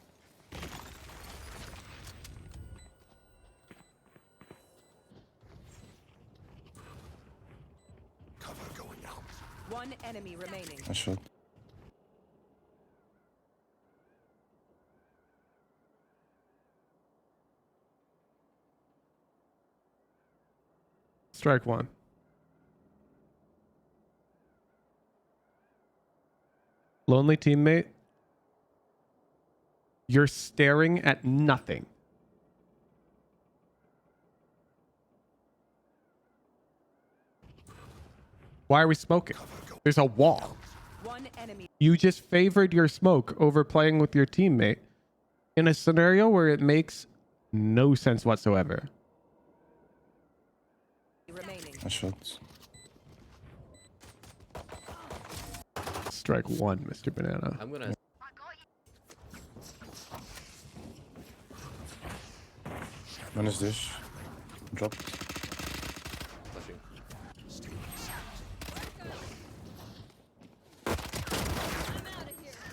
One enemy remaining. I shot. Strike one. Lonely teammate. You're staring at nothing. Why are we smoking? There's a wall. One enemy You just favored your smoke over playing with your teammate in a scenario where it makes no sense whatsoever. remaining. I shot. Strike one, Mr. Banana. I'm gonna. One is this. Drop. Flashing.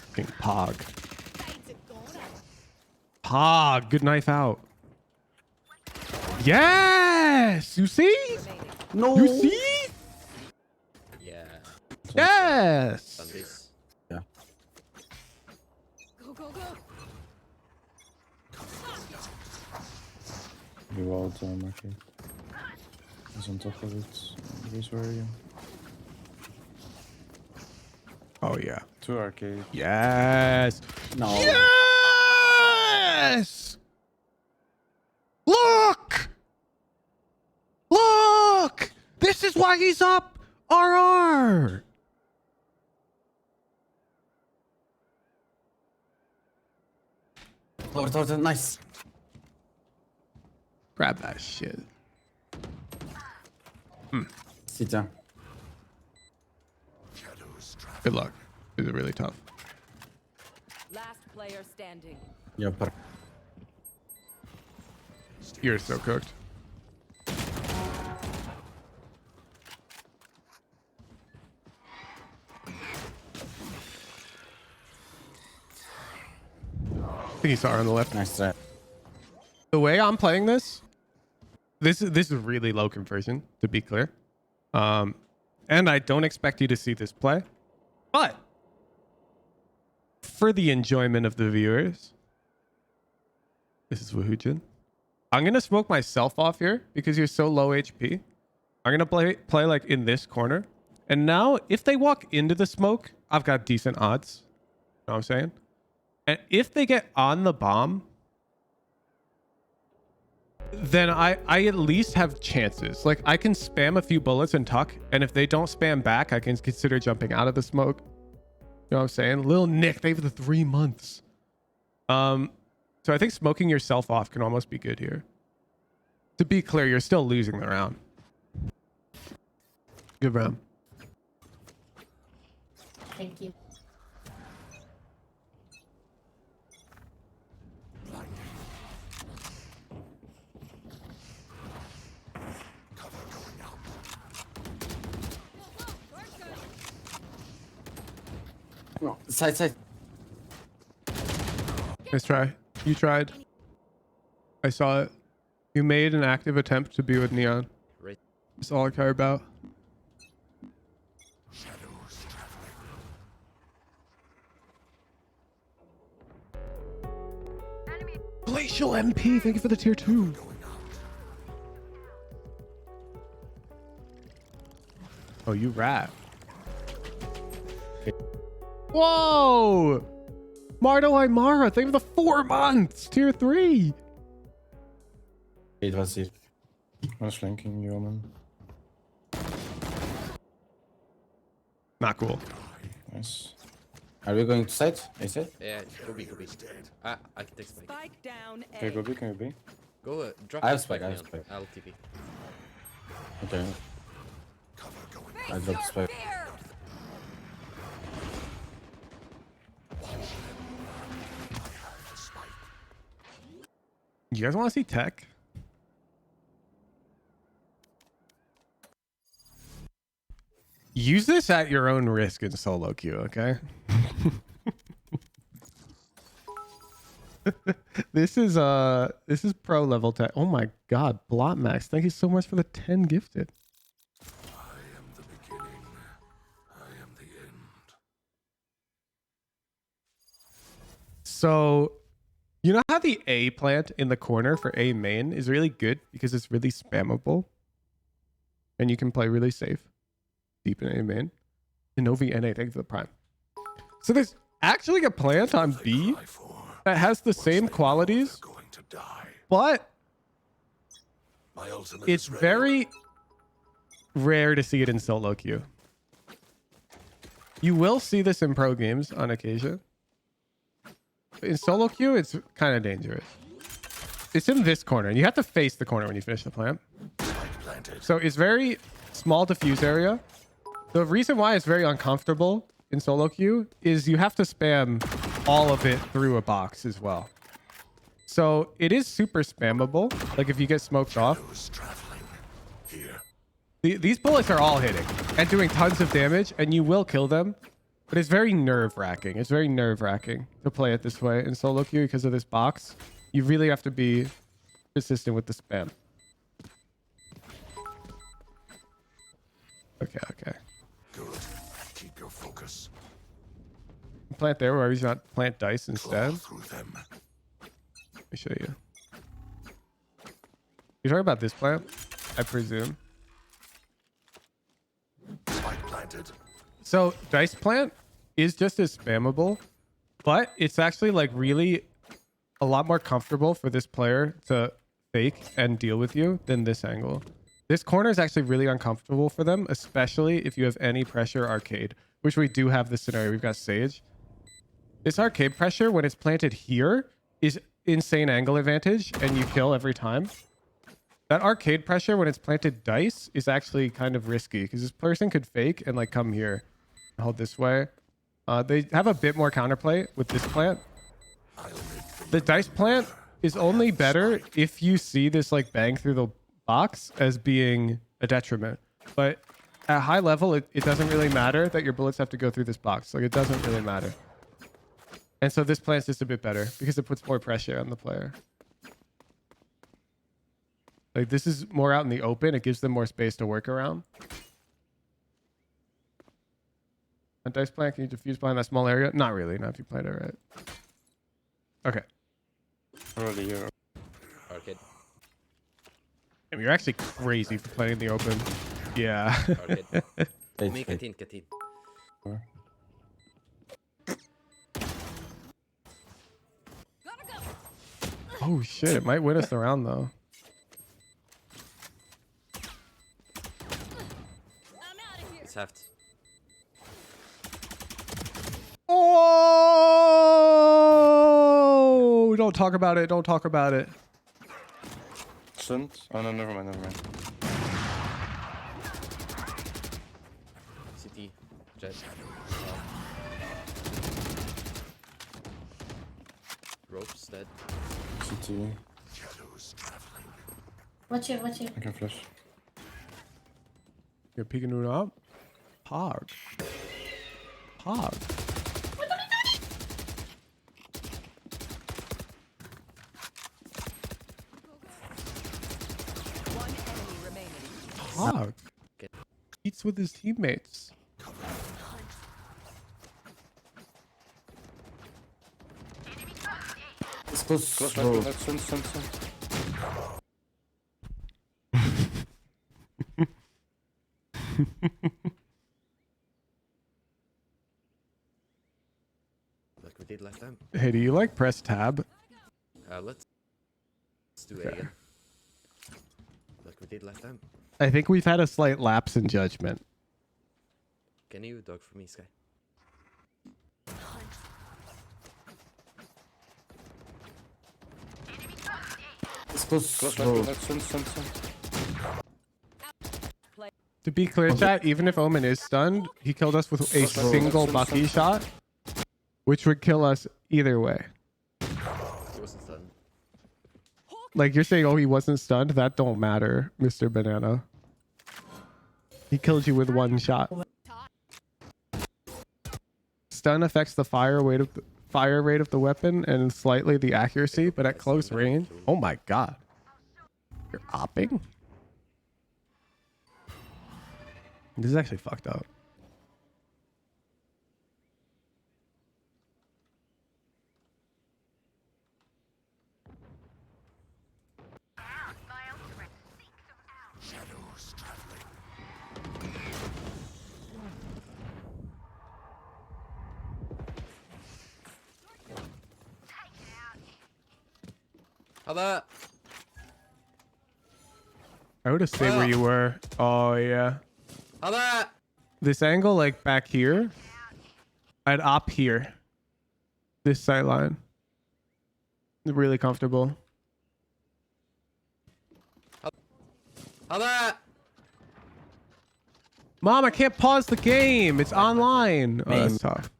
Fucking Pog. Pog, good knife out. Yes! You see? No. You see? Yeah. Yes! Sundays. Yeah. Go, go, go. You out market. He's on top of it. He's where are you? Oh, yeah. 2 arcade. Yes! No. Yes! Look! Look! he's up. RR. Tower, nice. Grab that shit. Sit down. Good luck. This is really tough. Last player standing. Yeah, You're so cooked. I think he saw her on the left. nice try. The way I'm playing this is really low conversion, to be clear. And I don't expect you to see this play, but for the enjoyment of the viewers, this is Woohoojin. I'm gonna smoke myself off here because you're so low HP. I'm gonna play like in this corner, and now if they walk into the smoke, I've got decent odds. You know what I'm saying? And if they get on the bomb, then I at least have chances. Like I can spam a few bullets and tuck, and if they don't spam back, I can consider jumping out of the smoke. You know what I'm saying? Lil Nick, they have the 3 months. So I think smoking yourself off can almost be good here. To be clear, you're still losing the round. Good round. Thank you. No, side. Nice try. You tried. I saw it. You made an active attempt to be with Neon. Right. That's all I care about. Glacial MP, thank you for the tier 2. Oh, you rat. Whoa! Mardo Aymara, thank you for the 4 months. Tier 3. It was it. I was flanking you, Omen. Not cool. Nice. Are we going to side? Is it? Yeah, go B. I can take spike. Spike down A. Okay, go B, can you B? Go drop. I have the spike, I have Leon. spike. I'll TP. Okay. I dropped spike. You guys want to see tech? Use this at your own risk in solo queue, okay? This is pro level tech. Oh my god, Blot Max, thank you so much for the 10 gifted. I am the beginning. I am the end. So, you know how the A plant in the corner for A main is really good because it's really spammable and you can play really safe deep in A main? Innovi thanks for the prime. So there's actually a plant on B that has the same qualities, but it's very rare to see it in solo queue. You will see this in pro games on occasion. In solo queue, it's kind of dangerous. It's in this corner, and you have to face the corner when you finish the plant. So it's very small diffuse area. The reason why it's very uncomfortable in solo queue is you have to spam all of it through a box as well. So it is super spammable. Like if you get smoked off. These bullets are all hitting and doing tons of damage, and you will kill them. But it's very nerve-wracking. It's very nerve-wracking to play it this way in solo queue because of this box. You really have to be consistent with the spam. Okay. Good. Keep your focus. Plant there, or he's not plant dice instead. Through them. Let me show you. You talking about this plant? I presume. Spike planted. So dice plant is just as spammable, but it's actually like really a lot more comfortable for this player to fake and deal with you than this angle. This corner is actually really uncomfortable for them, especially if you have any pressure arcade, which we do have this scenario. We've got Sage. This arcade pressure, when it's planted here, is insane angle advantage, and you kill every time. That arcade pressure, when it's planted dice, is actually kind of risky, because this person could fake and like come here and hold this way. They have a bit more counterplay with this plant. The dice plant is only better if you see this like bang through the box as being a detriment. But at high level, it doesn't really matter that your bullets have to go through this box. Like, it doesn't really matter. And so this plant's just a bit better because it puts more pressure on the player. Like, this is more out in the open. It gives them more space to work around. A dice plant, can you defuse behind that small area? Not really, not if you plant it right. Okay. Early here. Arcade. I mean, you're actually crazy for playing in the open. Yeah. Arcade. Me, Katin. Oh shit, it might win us the round though. It's heft. Oh! Don't talk about it. Don't talk about it. Ascendant? Oh no, never mind, never mind. CT. Jet. Ropes dead. CT. Watch it. I can flash. You're picking it up? Hard. Hard. One enemy remaining. Hard. Eats with his teammates. It's close. Send. Like we did last time. Hey, do you like press tab? Let's do it again. Like we did last time. I think we've had a slight lapse in judgment. Can you dog for me, Sky? It's close. Send. To be clear, chat, even if Omen is stunned, he killed us with a single Bucky shot, which would kill us either way. He wasn't stunned. Like, you're saying, oh, he wasn't stunned? That don't matter, Mr. Banana. He killed you with one shot. Stun affects the fire rate of the weapon and slightly the accuracy, but at close range, oh my god. You're opping? This is actually fucked up. How that? I would have stayed where you were. Oh yeah. How that? This angle, like back here, I'd op here. This sight line. Really comfortable. How that? Mom, I can't pause the game. It's online. Oh, that's tough.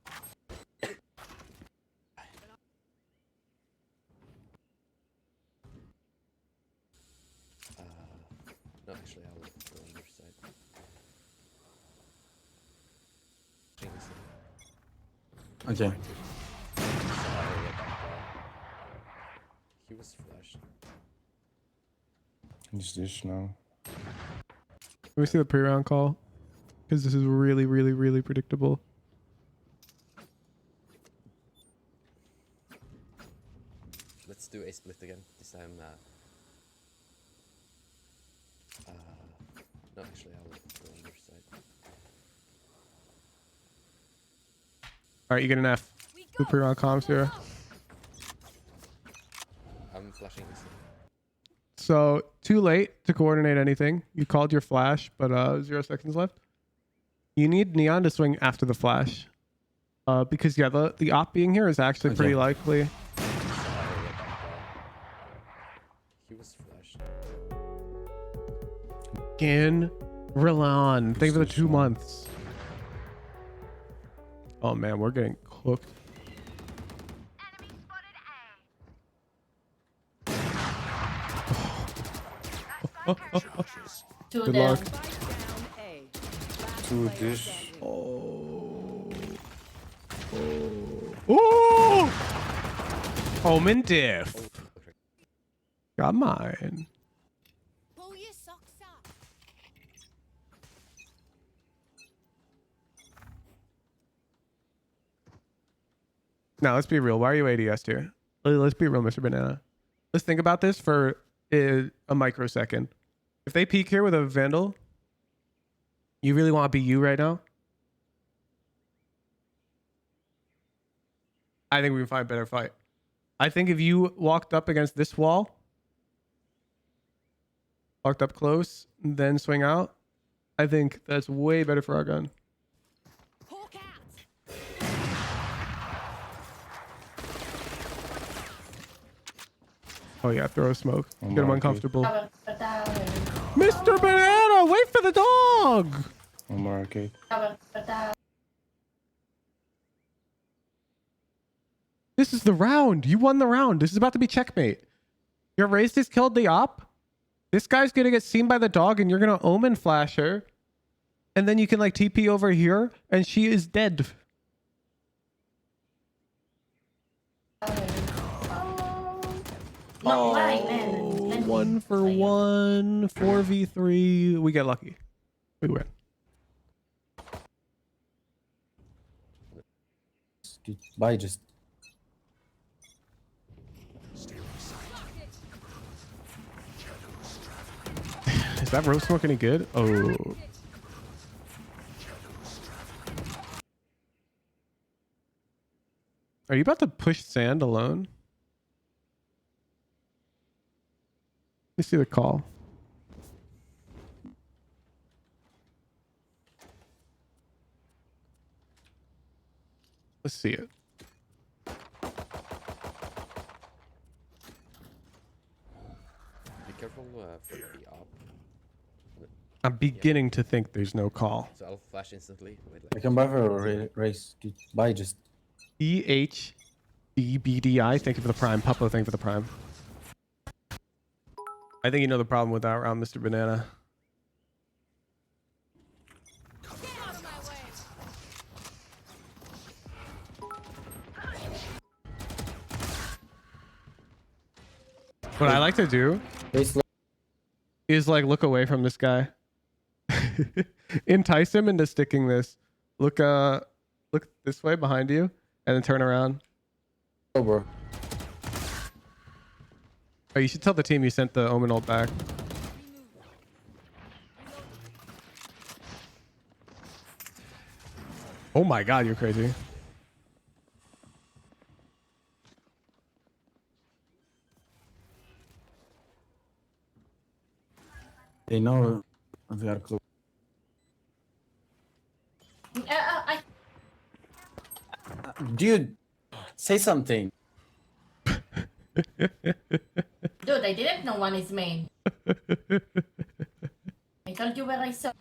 No, actually, I will go on your side. Okay. He was flashed. Use this now. Let me see the pre-round call. Because this is really, really, really predictable. Let's do a split again. This time, no, actually, I will go on your side. Alright, you get an F. The pre-round comms here. I'm flashing this. So too late to coordinate anything. You called your flash, but 0 seconds left. You need Neon to swing after the flash. Because yeah, the op being here is actually pretty likely. He was flashed. Again, Rilan. Thank you for the 2 months. Oh man, we're getting cooked. Good luck. To this. Oh. Oh. Omen diff. Got mine. Pull your socks up. Now let's be real. Why are you ADS here? Let's be real, Mr. Banana. Let's think about this for a microsecond. If they peek here with a Vandal, you really want to be you right now? I think we can find a better fight. I think if you walked up against this wall, walked up close, then swing out, I think that's way better for our gun. Hawk out. Oh yeah, throw a smoke. Oh, Get him my uncomfortable. Mr. Banana, wait for the dog! One more arcade. This is the round. You won the round. This is about to be checkmate. Your raised has killed the op. This guy's gonna get seen by the dog and you're gonna Omen flash her. And then you can like TP over here and she is dead. Oh, 1 for 1, 4v3. We get lucky. We win. Bye, just. Is that rope smoke any good? Oh. Are you about to push sand alone? Let me see the call. Let's see it. Be careful for the op. I'm beginning to think there's no call. So I'll flash instantly. Wait, I can buy for a race. Bye, just. EHBBDI, thank you for the prime. Puppo, thank you for the prime. I think you know the problem with that round, Mr. Banana. Get out of my way. What I like to do is like look away from this guy. Entice him into sticking this. Look this way behind you and then turn around. Oh, bro. Oh, you should tell the team you sent the Omen ult back. Oh my god, you're crazy. They know they are close. Dude, say something. Dude, I didn't know one is main. I told you where I saw.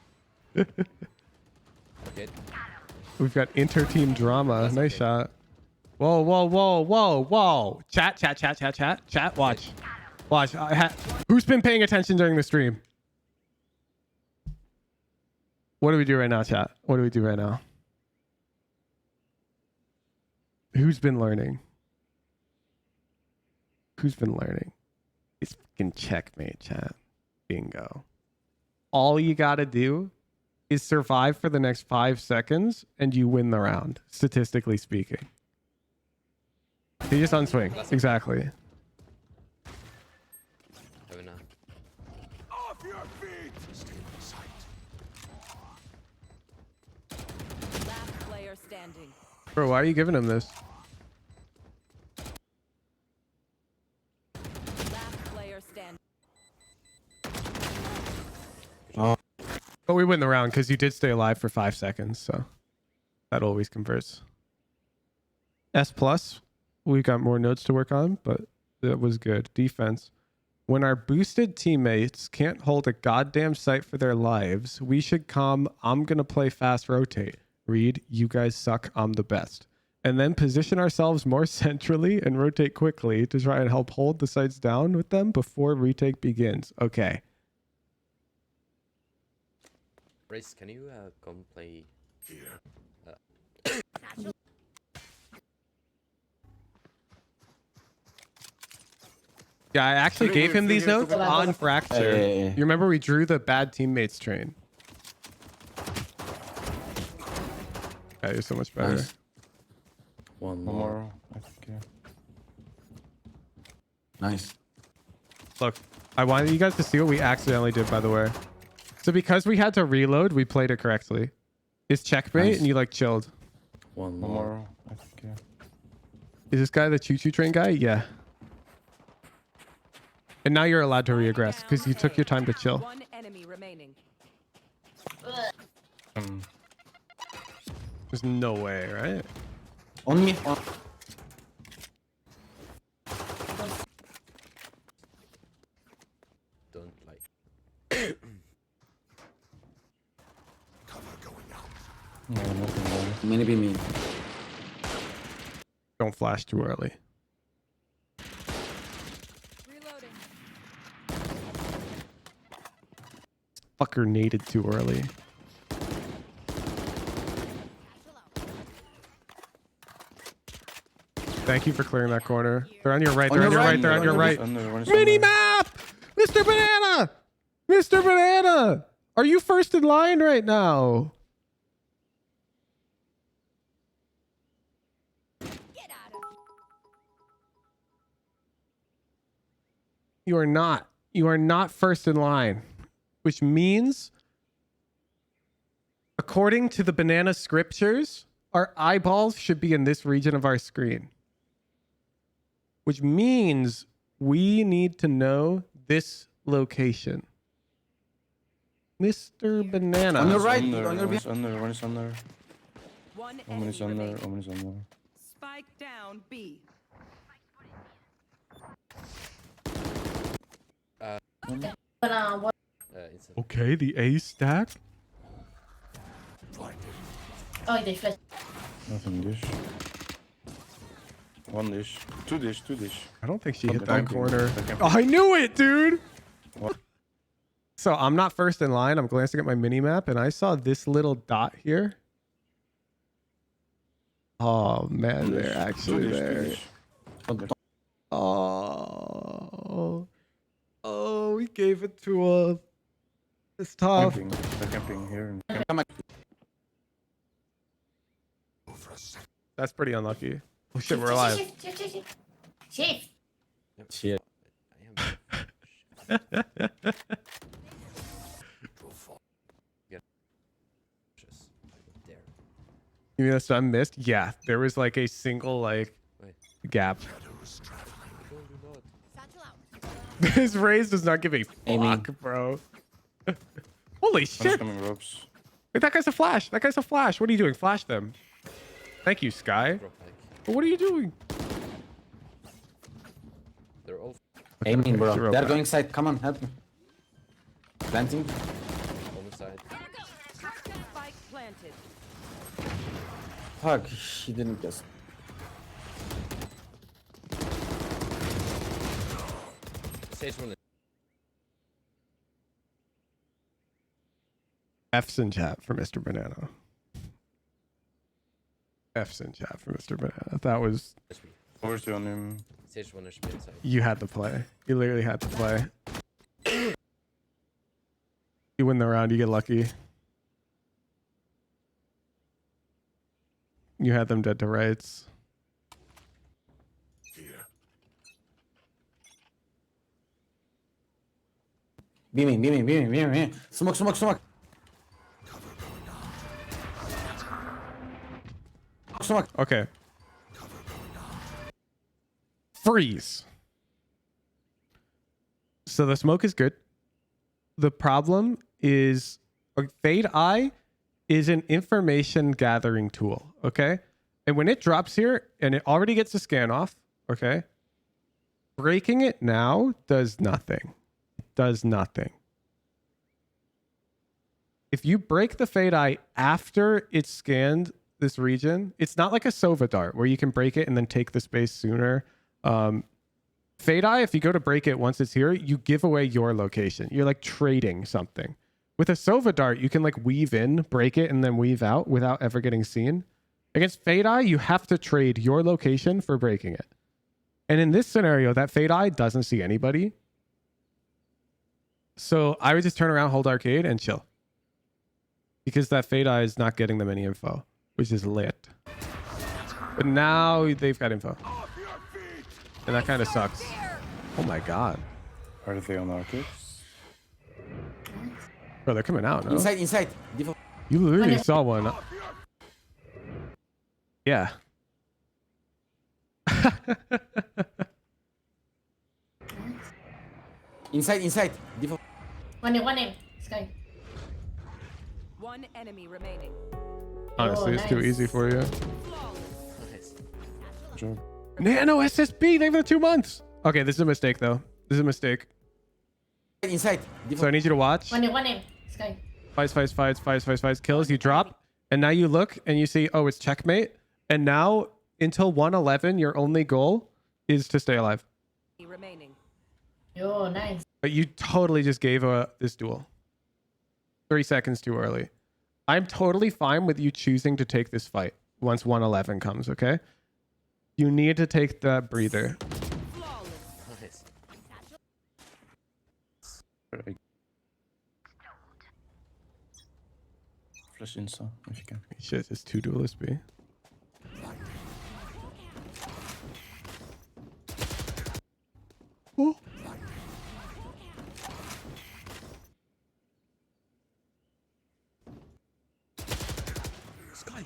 Okay. We've got inter-team drama. Nice shot. Whoa, whoa, whoa, whoa, whoa. Chat. Watch. Watch. Who's been paying attention during the stream? What do we do right now, chat? What do we do right now? Who's been learning? Who's been learning? It's fucking checkmate, chat. Bingo. All you gotta do is survive for the next 5 seconds and you win the round, statistically speaking. You just unswing. Exactly. Off your feet! Stay in sight. Last player standing. Bro, why are you giving him this? Last player standing. Oh. But we win the round because you did stay alive for 5 seconds, so that always converts. S plus, we got more notes to work on, but that was good. Defense. When our boosted teammates can't hold a goddamn sight for their lives, we should calm, I'm gonna play fast rotate. Read, you guys suck, I'm the best. And then position ourselves more centrally and rotate quickly to try and help hold the sights down with them before retake begins. Okay. Race, can you come play here? Yeah, I actually gave him these notes on Fracture. You remember we drew the bad teammates train. Yeah, you're so much better. Nice. One more. I think, yeah. Nice. Look, I wanted you guys to see what we accidentally did, by the way. So because we had to reload, we played it correctly. It's checkmate, Nice. and you like chilled. One more. I think, yeah. Is this guy the choo-choo train guy? Yeah. And now you're allowed to reaggress because you took your time to chill. One enemy remaining. There's no way, right? On me. On. Don't like. No, nothing there. Mini be mean. Don't flash too early. Reloading. Fucker naded too early. Thank you for clearing that corner. They're on your right. They're on your right. They're on your right. Mini map! Mr. Banana! Mr. Banana! Are you first in line right now? Get out of here. You are not. You are not first in line. Which means, according to the banana scriptures, our eyeballs should be in this region of our screen. Which means we need to know this location. Mr. Banana. On the right. On On your under. One is under. One Omen is enemy under. remaining. Omen is under. Spike down B. What? Okay, the A stack. Oh, they flashed. Nothing dish. One dish. Two dish. Two dish. I don't think she Okay, hit that camping. corner. They're camping. Oh, I knew it, dude. What? So I'm not first in line. I'm glancing at my mini map and I saw this little dot here. Oh man, Two they're dish. actually Two dish, two there. dish. On the top. Oh, we gave it to him. It's tough. Camping. They're camping here. That's pretty unlucky. Oh shit, we're alive. Shift. Shit. I am. There. You mean that's what I missed? Yeah, there was like a single like gap. Satchel out. This raise does not give a Aiming. fuck, bro. Holy One's shit! coming ropes. Wait, that guy's a flash. That guy's a flash. What are you doing? Flash them. Thank you, Sky. Drop back. But what are you doing? They're all Aiming, bro. Zero They're back. going side. Come on, help me. Planting. on the side. Spike planted. Fuck, he didn't guess. Sage one. F's in chat for Mr. Banana. F's in chat for Mr. Banana. That was... Force on him. Sage one should be inside. You had to play. You literally had to play. You win the round, you get lucky. You had them dead to rights. Beaming. Smoke. Okay. Freeze. So the smoke is good. The problem is Fade Eye is an information gathering tool. Okay. And when it drops here and it already gets a scan off, okay, breaking it now does nothing. It does nothing. If you break the Fade Eye after it's scanned this region, it's not like a Sova dart where you can break it and then take the space sooner. Fade Eye, if you go to break it once it's here, you give away your location. You're like trading something. With a Sova dart, you can like weave in, break it, and then weave out without ever getting seen. Against Fade Eye, you have to trade your location for breaking it. And in this scenario, that Fade Eye doesn't see anybody. So I would just turn around, hold arcade, and chill. Because that Fade Eye is not getting them any info, which is lit. But now they've got info. And that kind of sucks. Oh my god. Are they on arcade? Bro, they're coming out, no? Inside. You literally saw one. Yeah. Inside. One name. Sky. One enemy remaining. Honestly, it's too nice. easy for you. Nice. Job. Nano SSB, thank you for the 2 months. Okay, this is a mistake, though. This is a mistake. Inside. So I need you to watch. One name. Sky. Fights. Kills, you drop. And now you look and you see, oh, it's checkmate. And now, until 111, your only goal is to stay alive. Remaining. Yo, nice. But you totally just gave this duel. 3 seconds too early. I'm totally fine with you choosing to take this fight once 111 comes, okay? You need to take that breather. Nice. Flash insta if you can. Shit, it's 2 duelists B. Oh. Sky.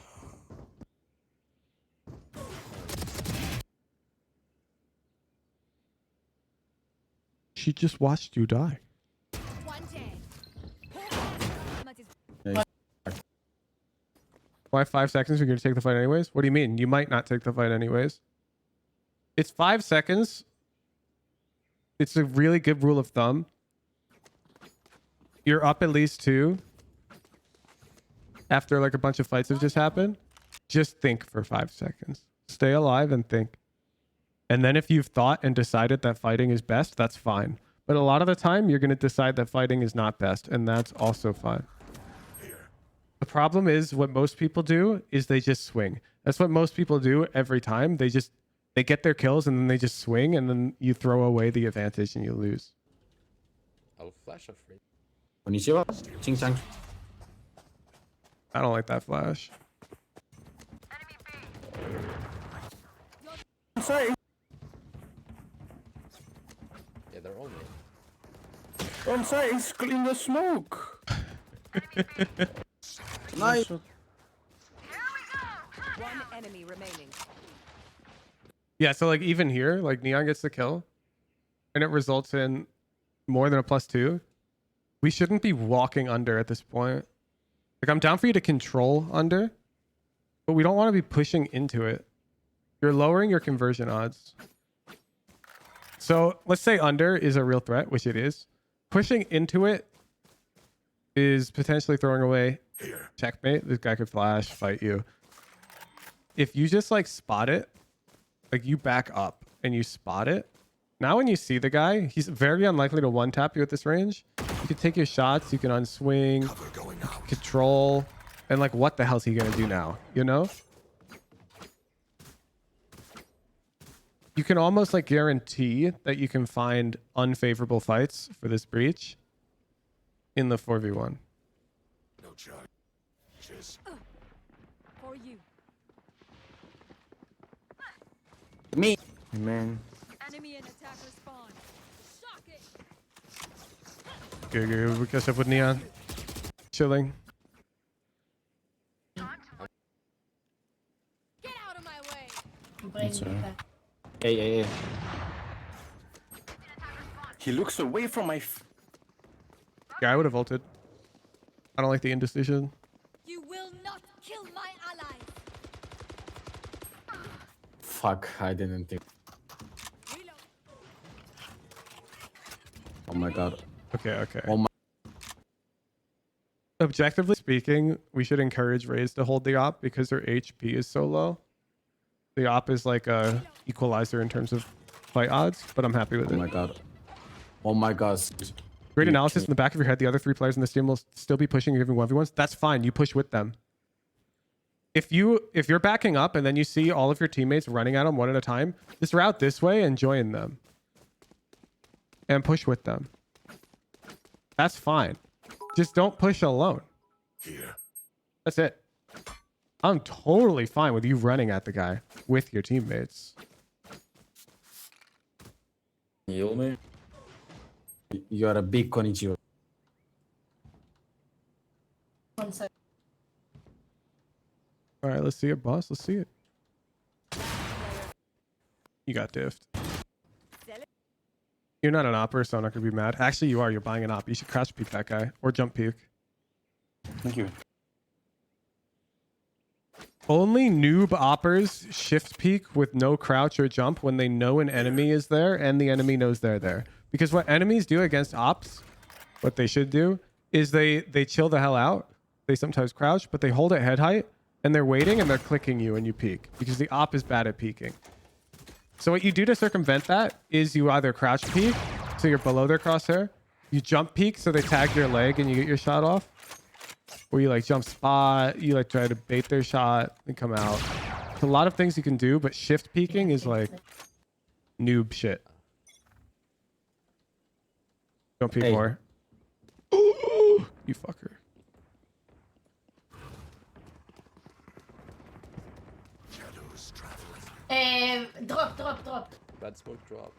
She just watched you die. Why 5 seconds? You're going to take the fight anyways? What do you mean? You might not take the fight anyways. It's 5 seconds. It's a really good rule of thumb. You're up at least 2. After like a bunch of fights have just happened. Just think for 5 seconds. Stay alive and think. And then if you've thought and decided that fighting is best, that's fine. But a lot of the time, you're going to decide that fighting is not best. And that's also fine. The problem is what most people do is they just swing. That's what most people do every time. They get their kills and then they just swing and then you throw away the advantage and you lose. I'll flash a free. Konnichiwa. Ching-chang. I don't like that flash. I'm sorry. Yeah, they're all mid. I'm sorry, it's clean the smoke. Nice. One enemy remaining. Yeah, so like even here, like Neon gets the kill and it results in more than a +2. We shouldn't be walking under at this point. Like I'm down for you to control under, but we don't want to be pushing into it. You're lowering your conversion odds. So let's say under is a real threat, which it is. Pushing into it is potentially throwing away checkmate. This guy could flash, fight you. If you just like spot it, like you back up and you spot it. Now when you see the guy, he's very unlikely to one tap you at this range. You can take your shots, you can unswing, control, and like what the hell's he gonna do now? You know? You can almost like guarantee that you can find unfavorable fights for this breach in the 4v1. No charge. Cheers. For you. Me. Man. Enemy and attacker spawn. Shock it. Good. We catch up with Neon. Chilling. Get out of my way. That's Yeah. He looks away from my. Yeah, I would have ulted. I don't like the indecision. You will not kill my allies. Fuck, I didn't think. Oh my god. Okay. Oh my. Objectively speaking, we should encourage Raze to hold the op because their HP is so low. The op is like a equalizer in terms of fight odds, but I'm happy with Oh it. my god. Oh my god. Great analysis in the back of your head. The other 3 players in this team will still be pushing and giving 1v1s. That's fine. You push with them. If you're backing up and then you see all of your teammates running at them one at a time, just route this way and join them. And push with them. That's fine. Just don't push alone. Here. That's it. I'm totally fine with you running at the guy with your teammates. Heal me. You are a big konnichiwa. One sec. All right, let's see it, boss. Let's see it. You got diffed. You're not an opper, so I'm not going to be mad. Actually, you are. You're buying an op. You should crouch peek that guy or jump peek. Thank you. Only noob oppers shift peek with no crouch or jump when they know an enemy is there and the enemy knows they're there. Because what enemies do against ops, what they should do, is they chill the hell out. They sometimes crouch, but they hold at head height and they're waiting and they're clicking you and you peek because the op is bad at peeking. So what you do to circumvent that is you either crouch peek, so you're below their crosshair. You jump peek, so they tag your leg and you get your shot off. Or you like jump spot, you like try to bait their shot and come out. There's a lot of things you can do, but shift peeking is like noob shit. Don't peek more. You fucker. Drop. Bad smoke drop.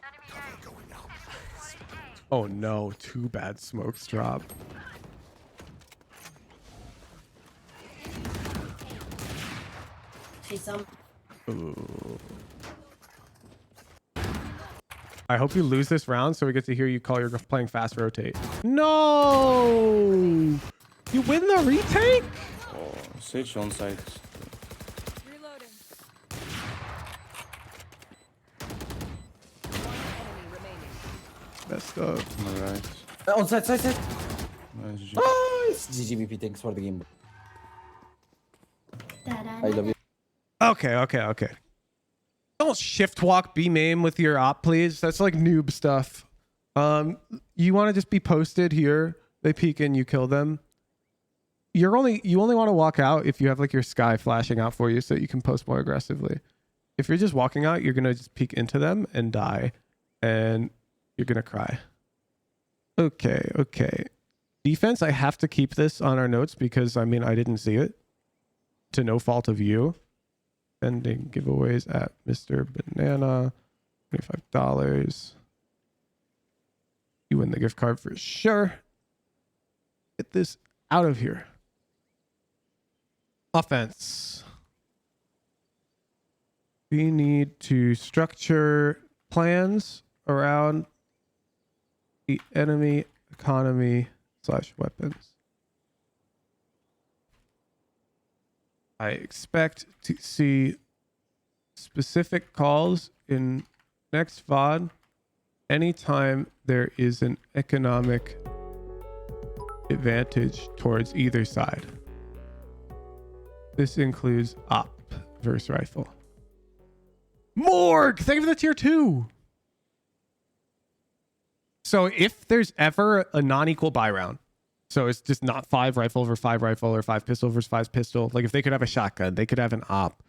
Oh no, 2 bad smokes drop. See some. Ooh. I hope you lose this round so we get to hear you call your playing fast rotate. No! You win the retake? Oh, Sage on side. Reloading. Messed up. Alright. On side. Nice. GGVP, thanks for the game. I love you. Okay. Don't shift walk B main with your op, please. That's like noob stuff. You want to just be posted here. They peek in, you kill them. You only want to walk out if you have like your sky flashing out for you so you can post more aggressively. If you're just walking out, you're gonna just peek into them and die, and you're gonna cry. Okay. Defense, I have to keep this on our notes because I mean I didn't see it. To no fault of you. Sending giveaways at Mr. Banana. $25. You win the gift card for sure. Get this out of here. Offense. We need to structure plans around the enemy economy / weapons. I expect to see specific calls in next VOD anytime there is an economic advantage towards either side. This includes op versus rifle. Morg! Thank you for the tier 2. So if there's ever a non-equal buy round, so it's just not 5 rifle versus 5 rifle or 5 pistol versus 5 pistol. Like if they could have a shotgun, they could have an op.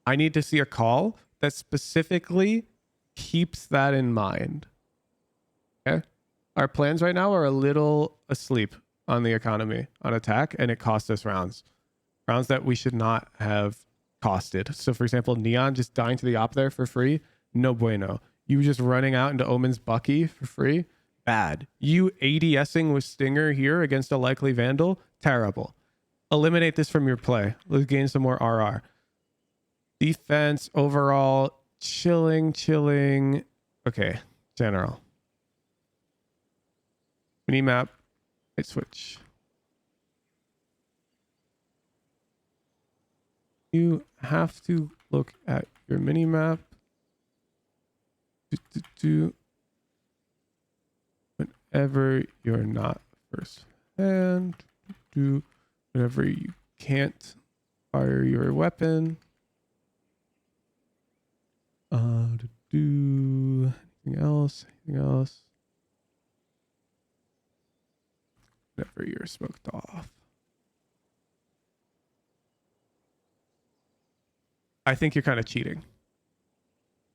I need to see a call that specifically keeps that in mind. Okay. Our plans right now are a little asleep on the economy on attack, and it costs us rounds that we should not have costed. So for example, Neon just dying to the op there for free. No bueno. You just running out into Omen's Bucky for free. Bad. You ADSing with Stinger here against a likely Vandal. Terrible. Eliminate this from your play. Let's gain some more RR. Defense overall. Chilling. Okay. General. Minimap. Light switch. You have to look at your mini map. Whenever you're not first hand. Whenever you can't fire your weapon. Anything else? Anything else? Whenever you're smoked off. I think you're kind of cheating.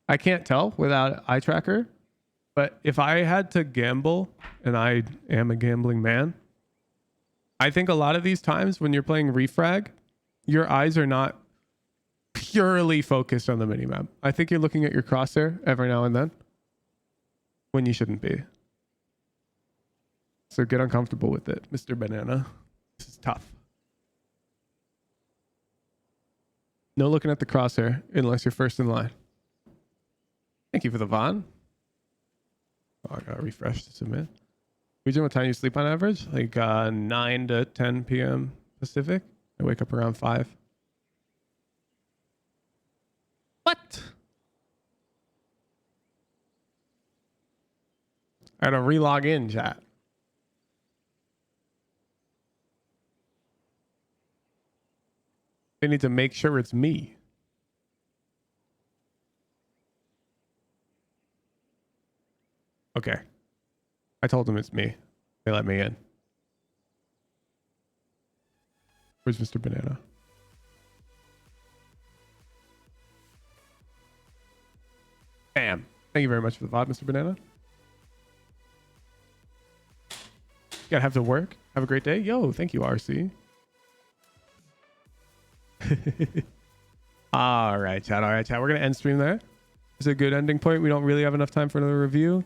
I can't tell without eye tracker, but if I had to gamble, and I am a gambling man, I think a lot of these times when you're playing refrag, your eyes are not purely focused on the minimap. I think you're looking at your crosshair every now and then when you shouldn't be. So get uncomfortable with it, Mr. Banana. This is tough. No looking at the crosshair unless you're first in line. Thank you for the VOD. Oh, I gotta refresh to submit. Region, what time you sleep on average? Like 9 to 10 p.m. Pacific. I wake up around 5. What? I gotta re-log in, chat. They need to make sure it's me. Okay. I told them it's me. They let me in. Where's Mr. Banana? Bam. Thank you very much for the VOD, Mr. Banana. Gotta have to work. Have a great day. Yo, thank you, RC. All right, chat. All right, chat. We're gonna end stream there. It's a good ending point. We don't really have enough time for another review.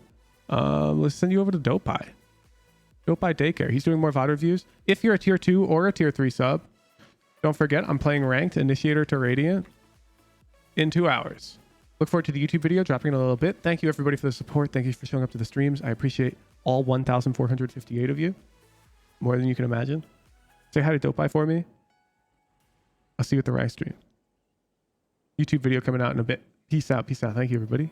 Let's send you over to Dopeye. Dopeye Daycare. He's doing more VOD reviews. If you're a tier 2 or a tier 3 sub, don't forget I'm playing ranked Initiator to Radiant in 2 hours. Look forward to the YouTube video dropping in a little bit. Thank you everybody for the support. Thank you for showing up to the streams. I appreciate all 1,458 of you. More than you can imagine. Say hi to Dopeye for me. I'll see you at the Rice stream. YouTube video coming out in a bit. Peace out. Peace out. Thank you, everybody.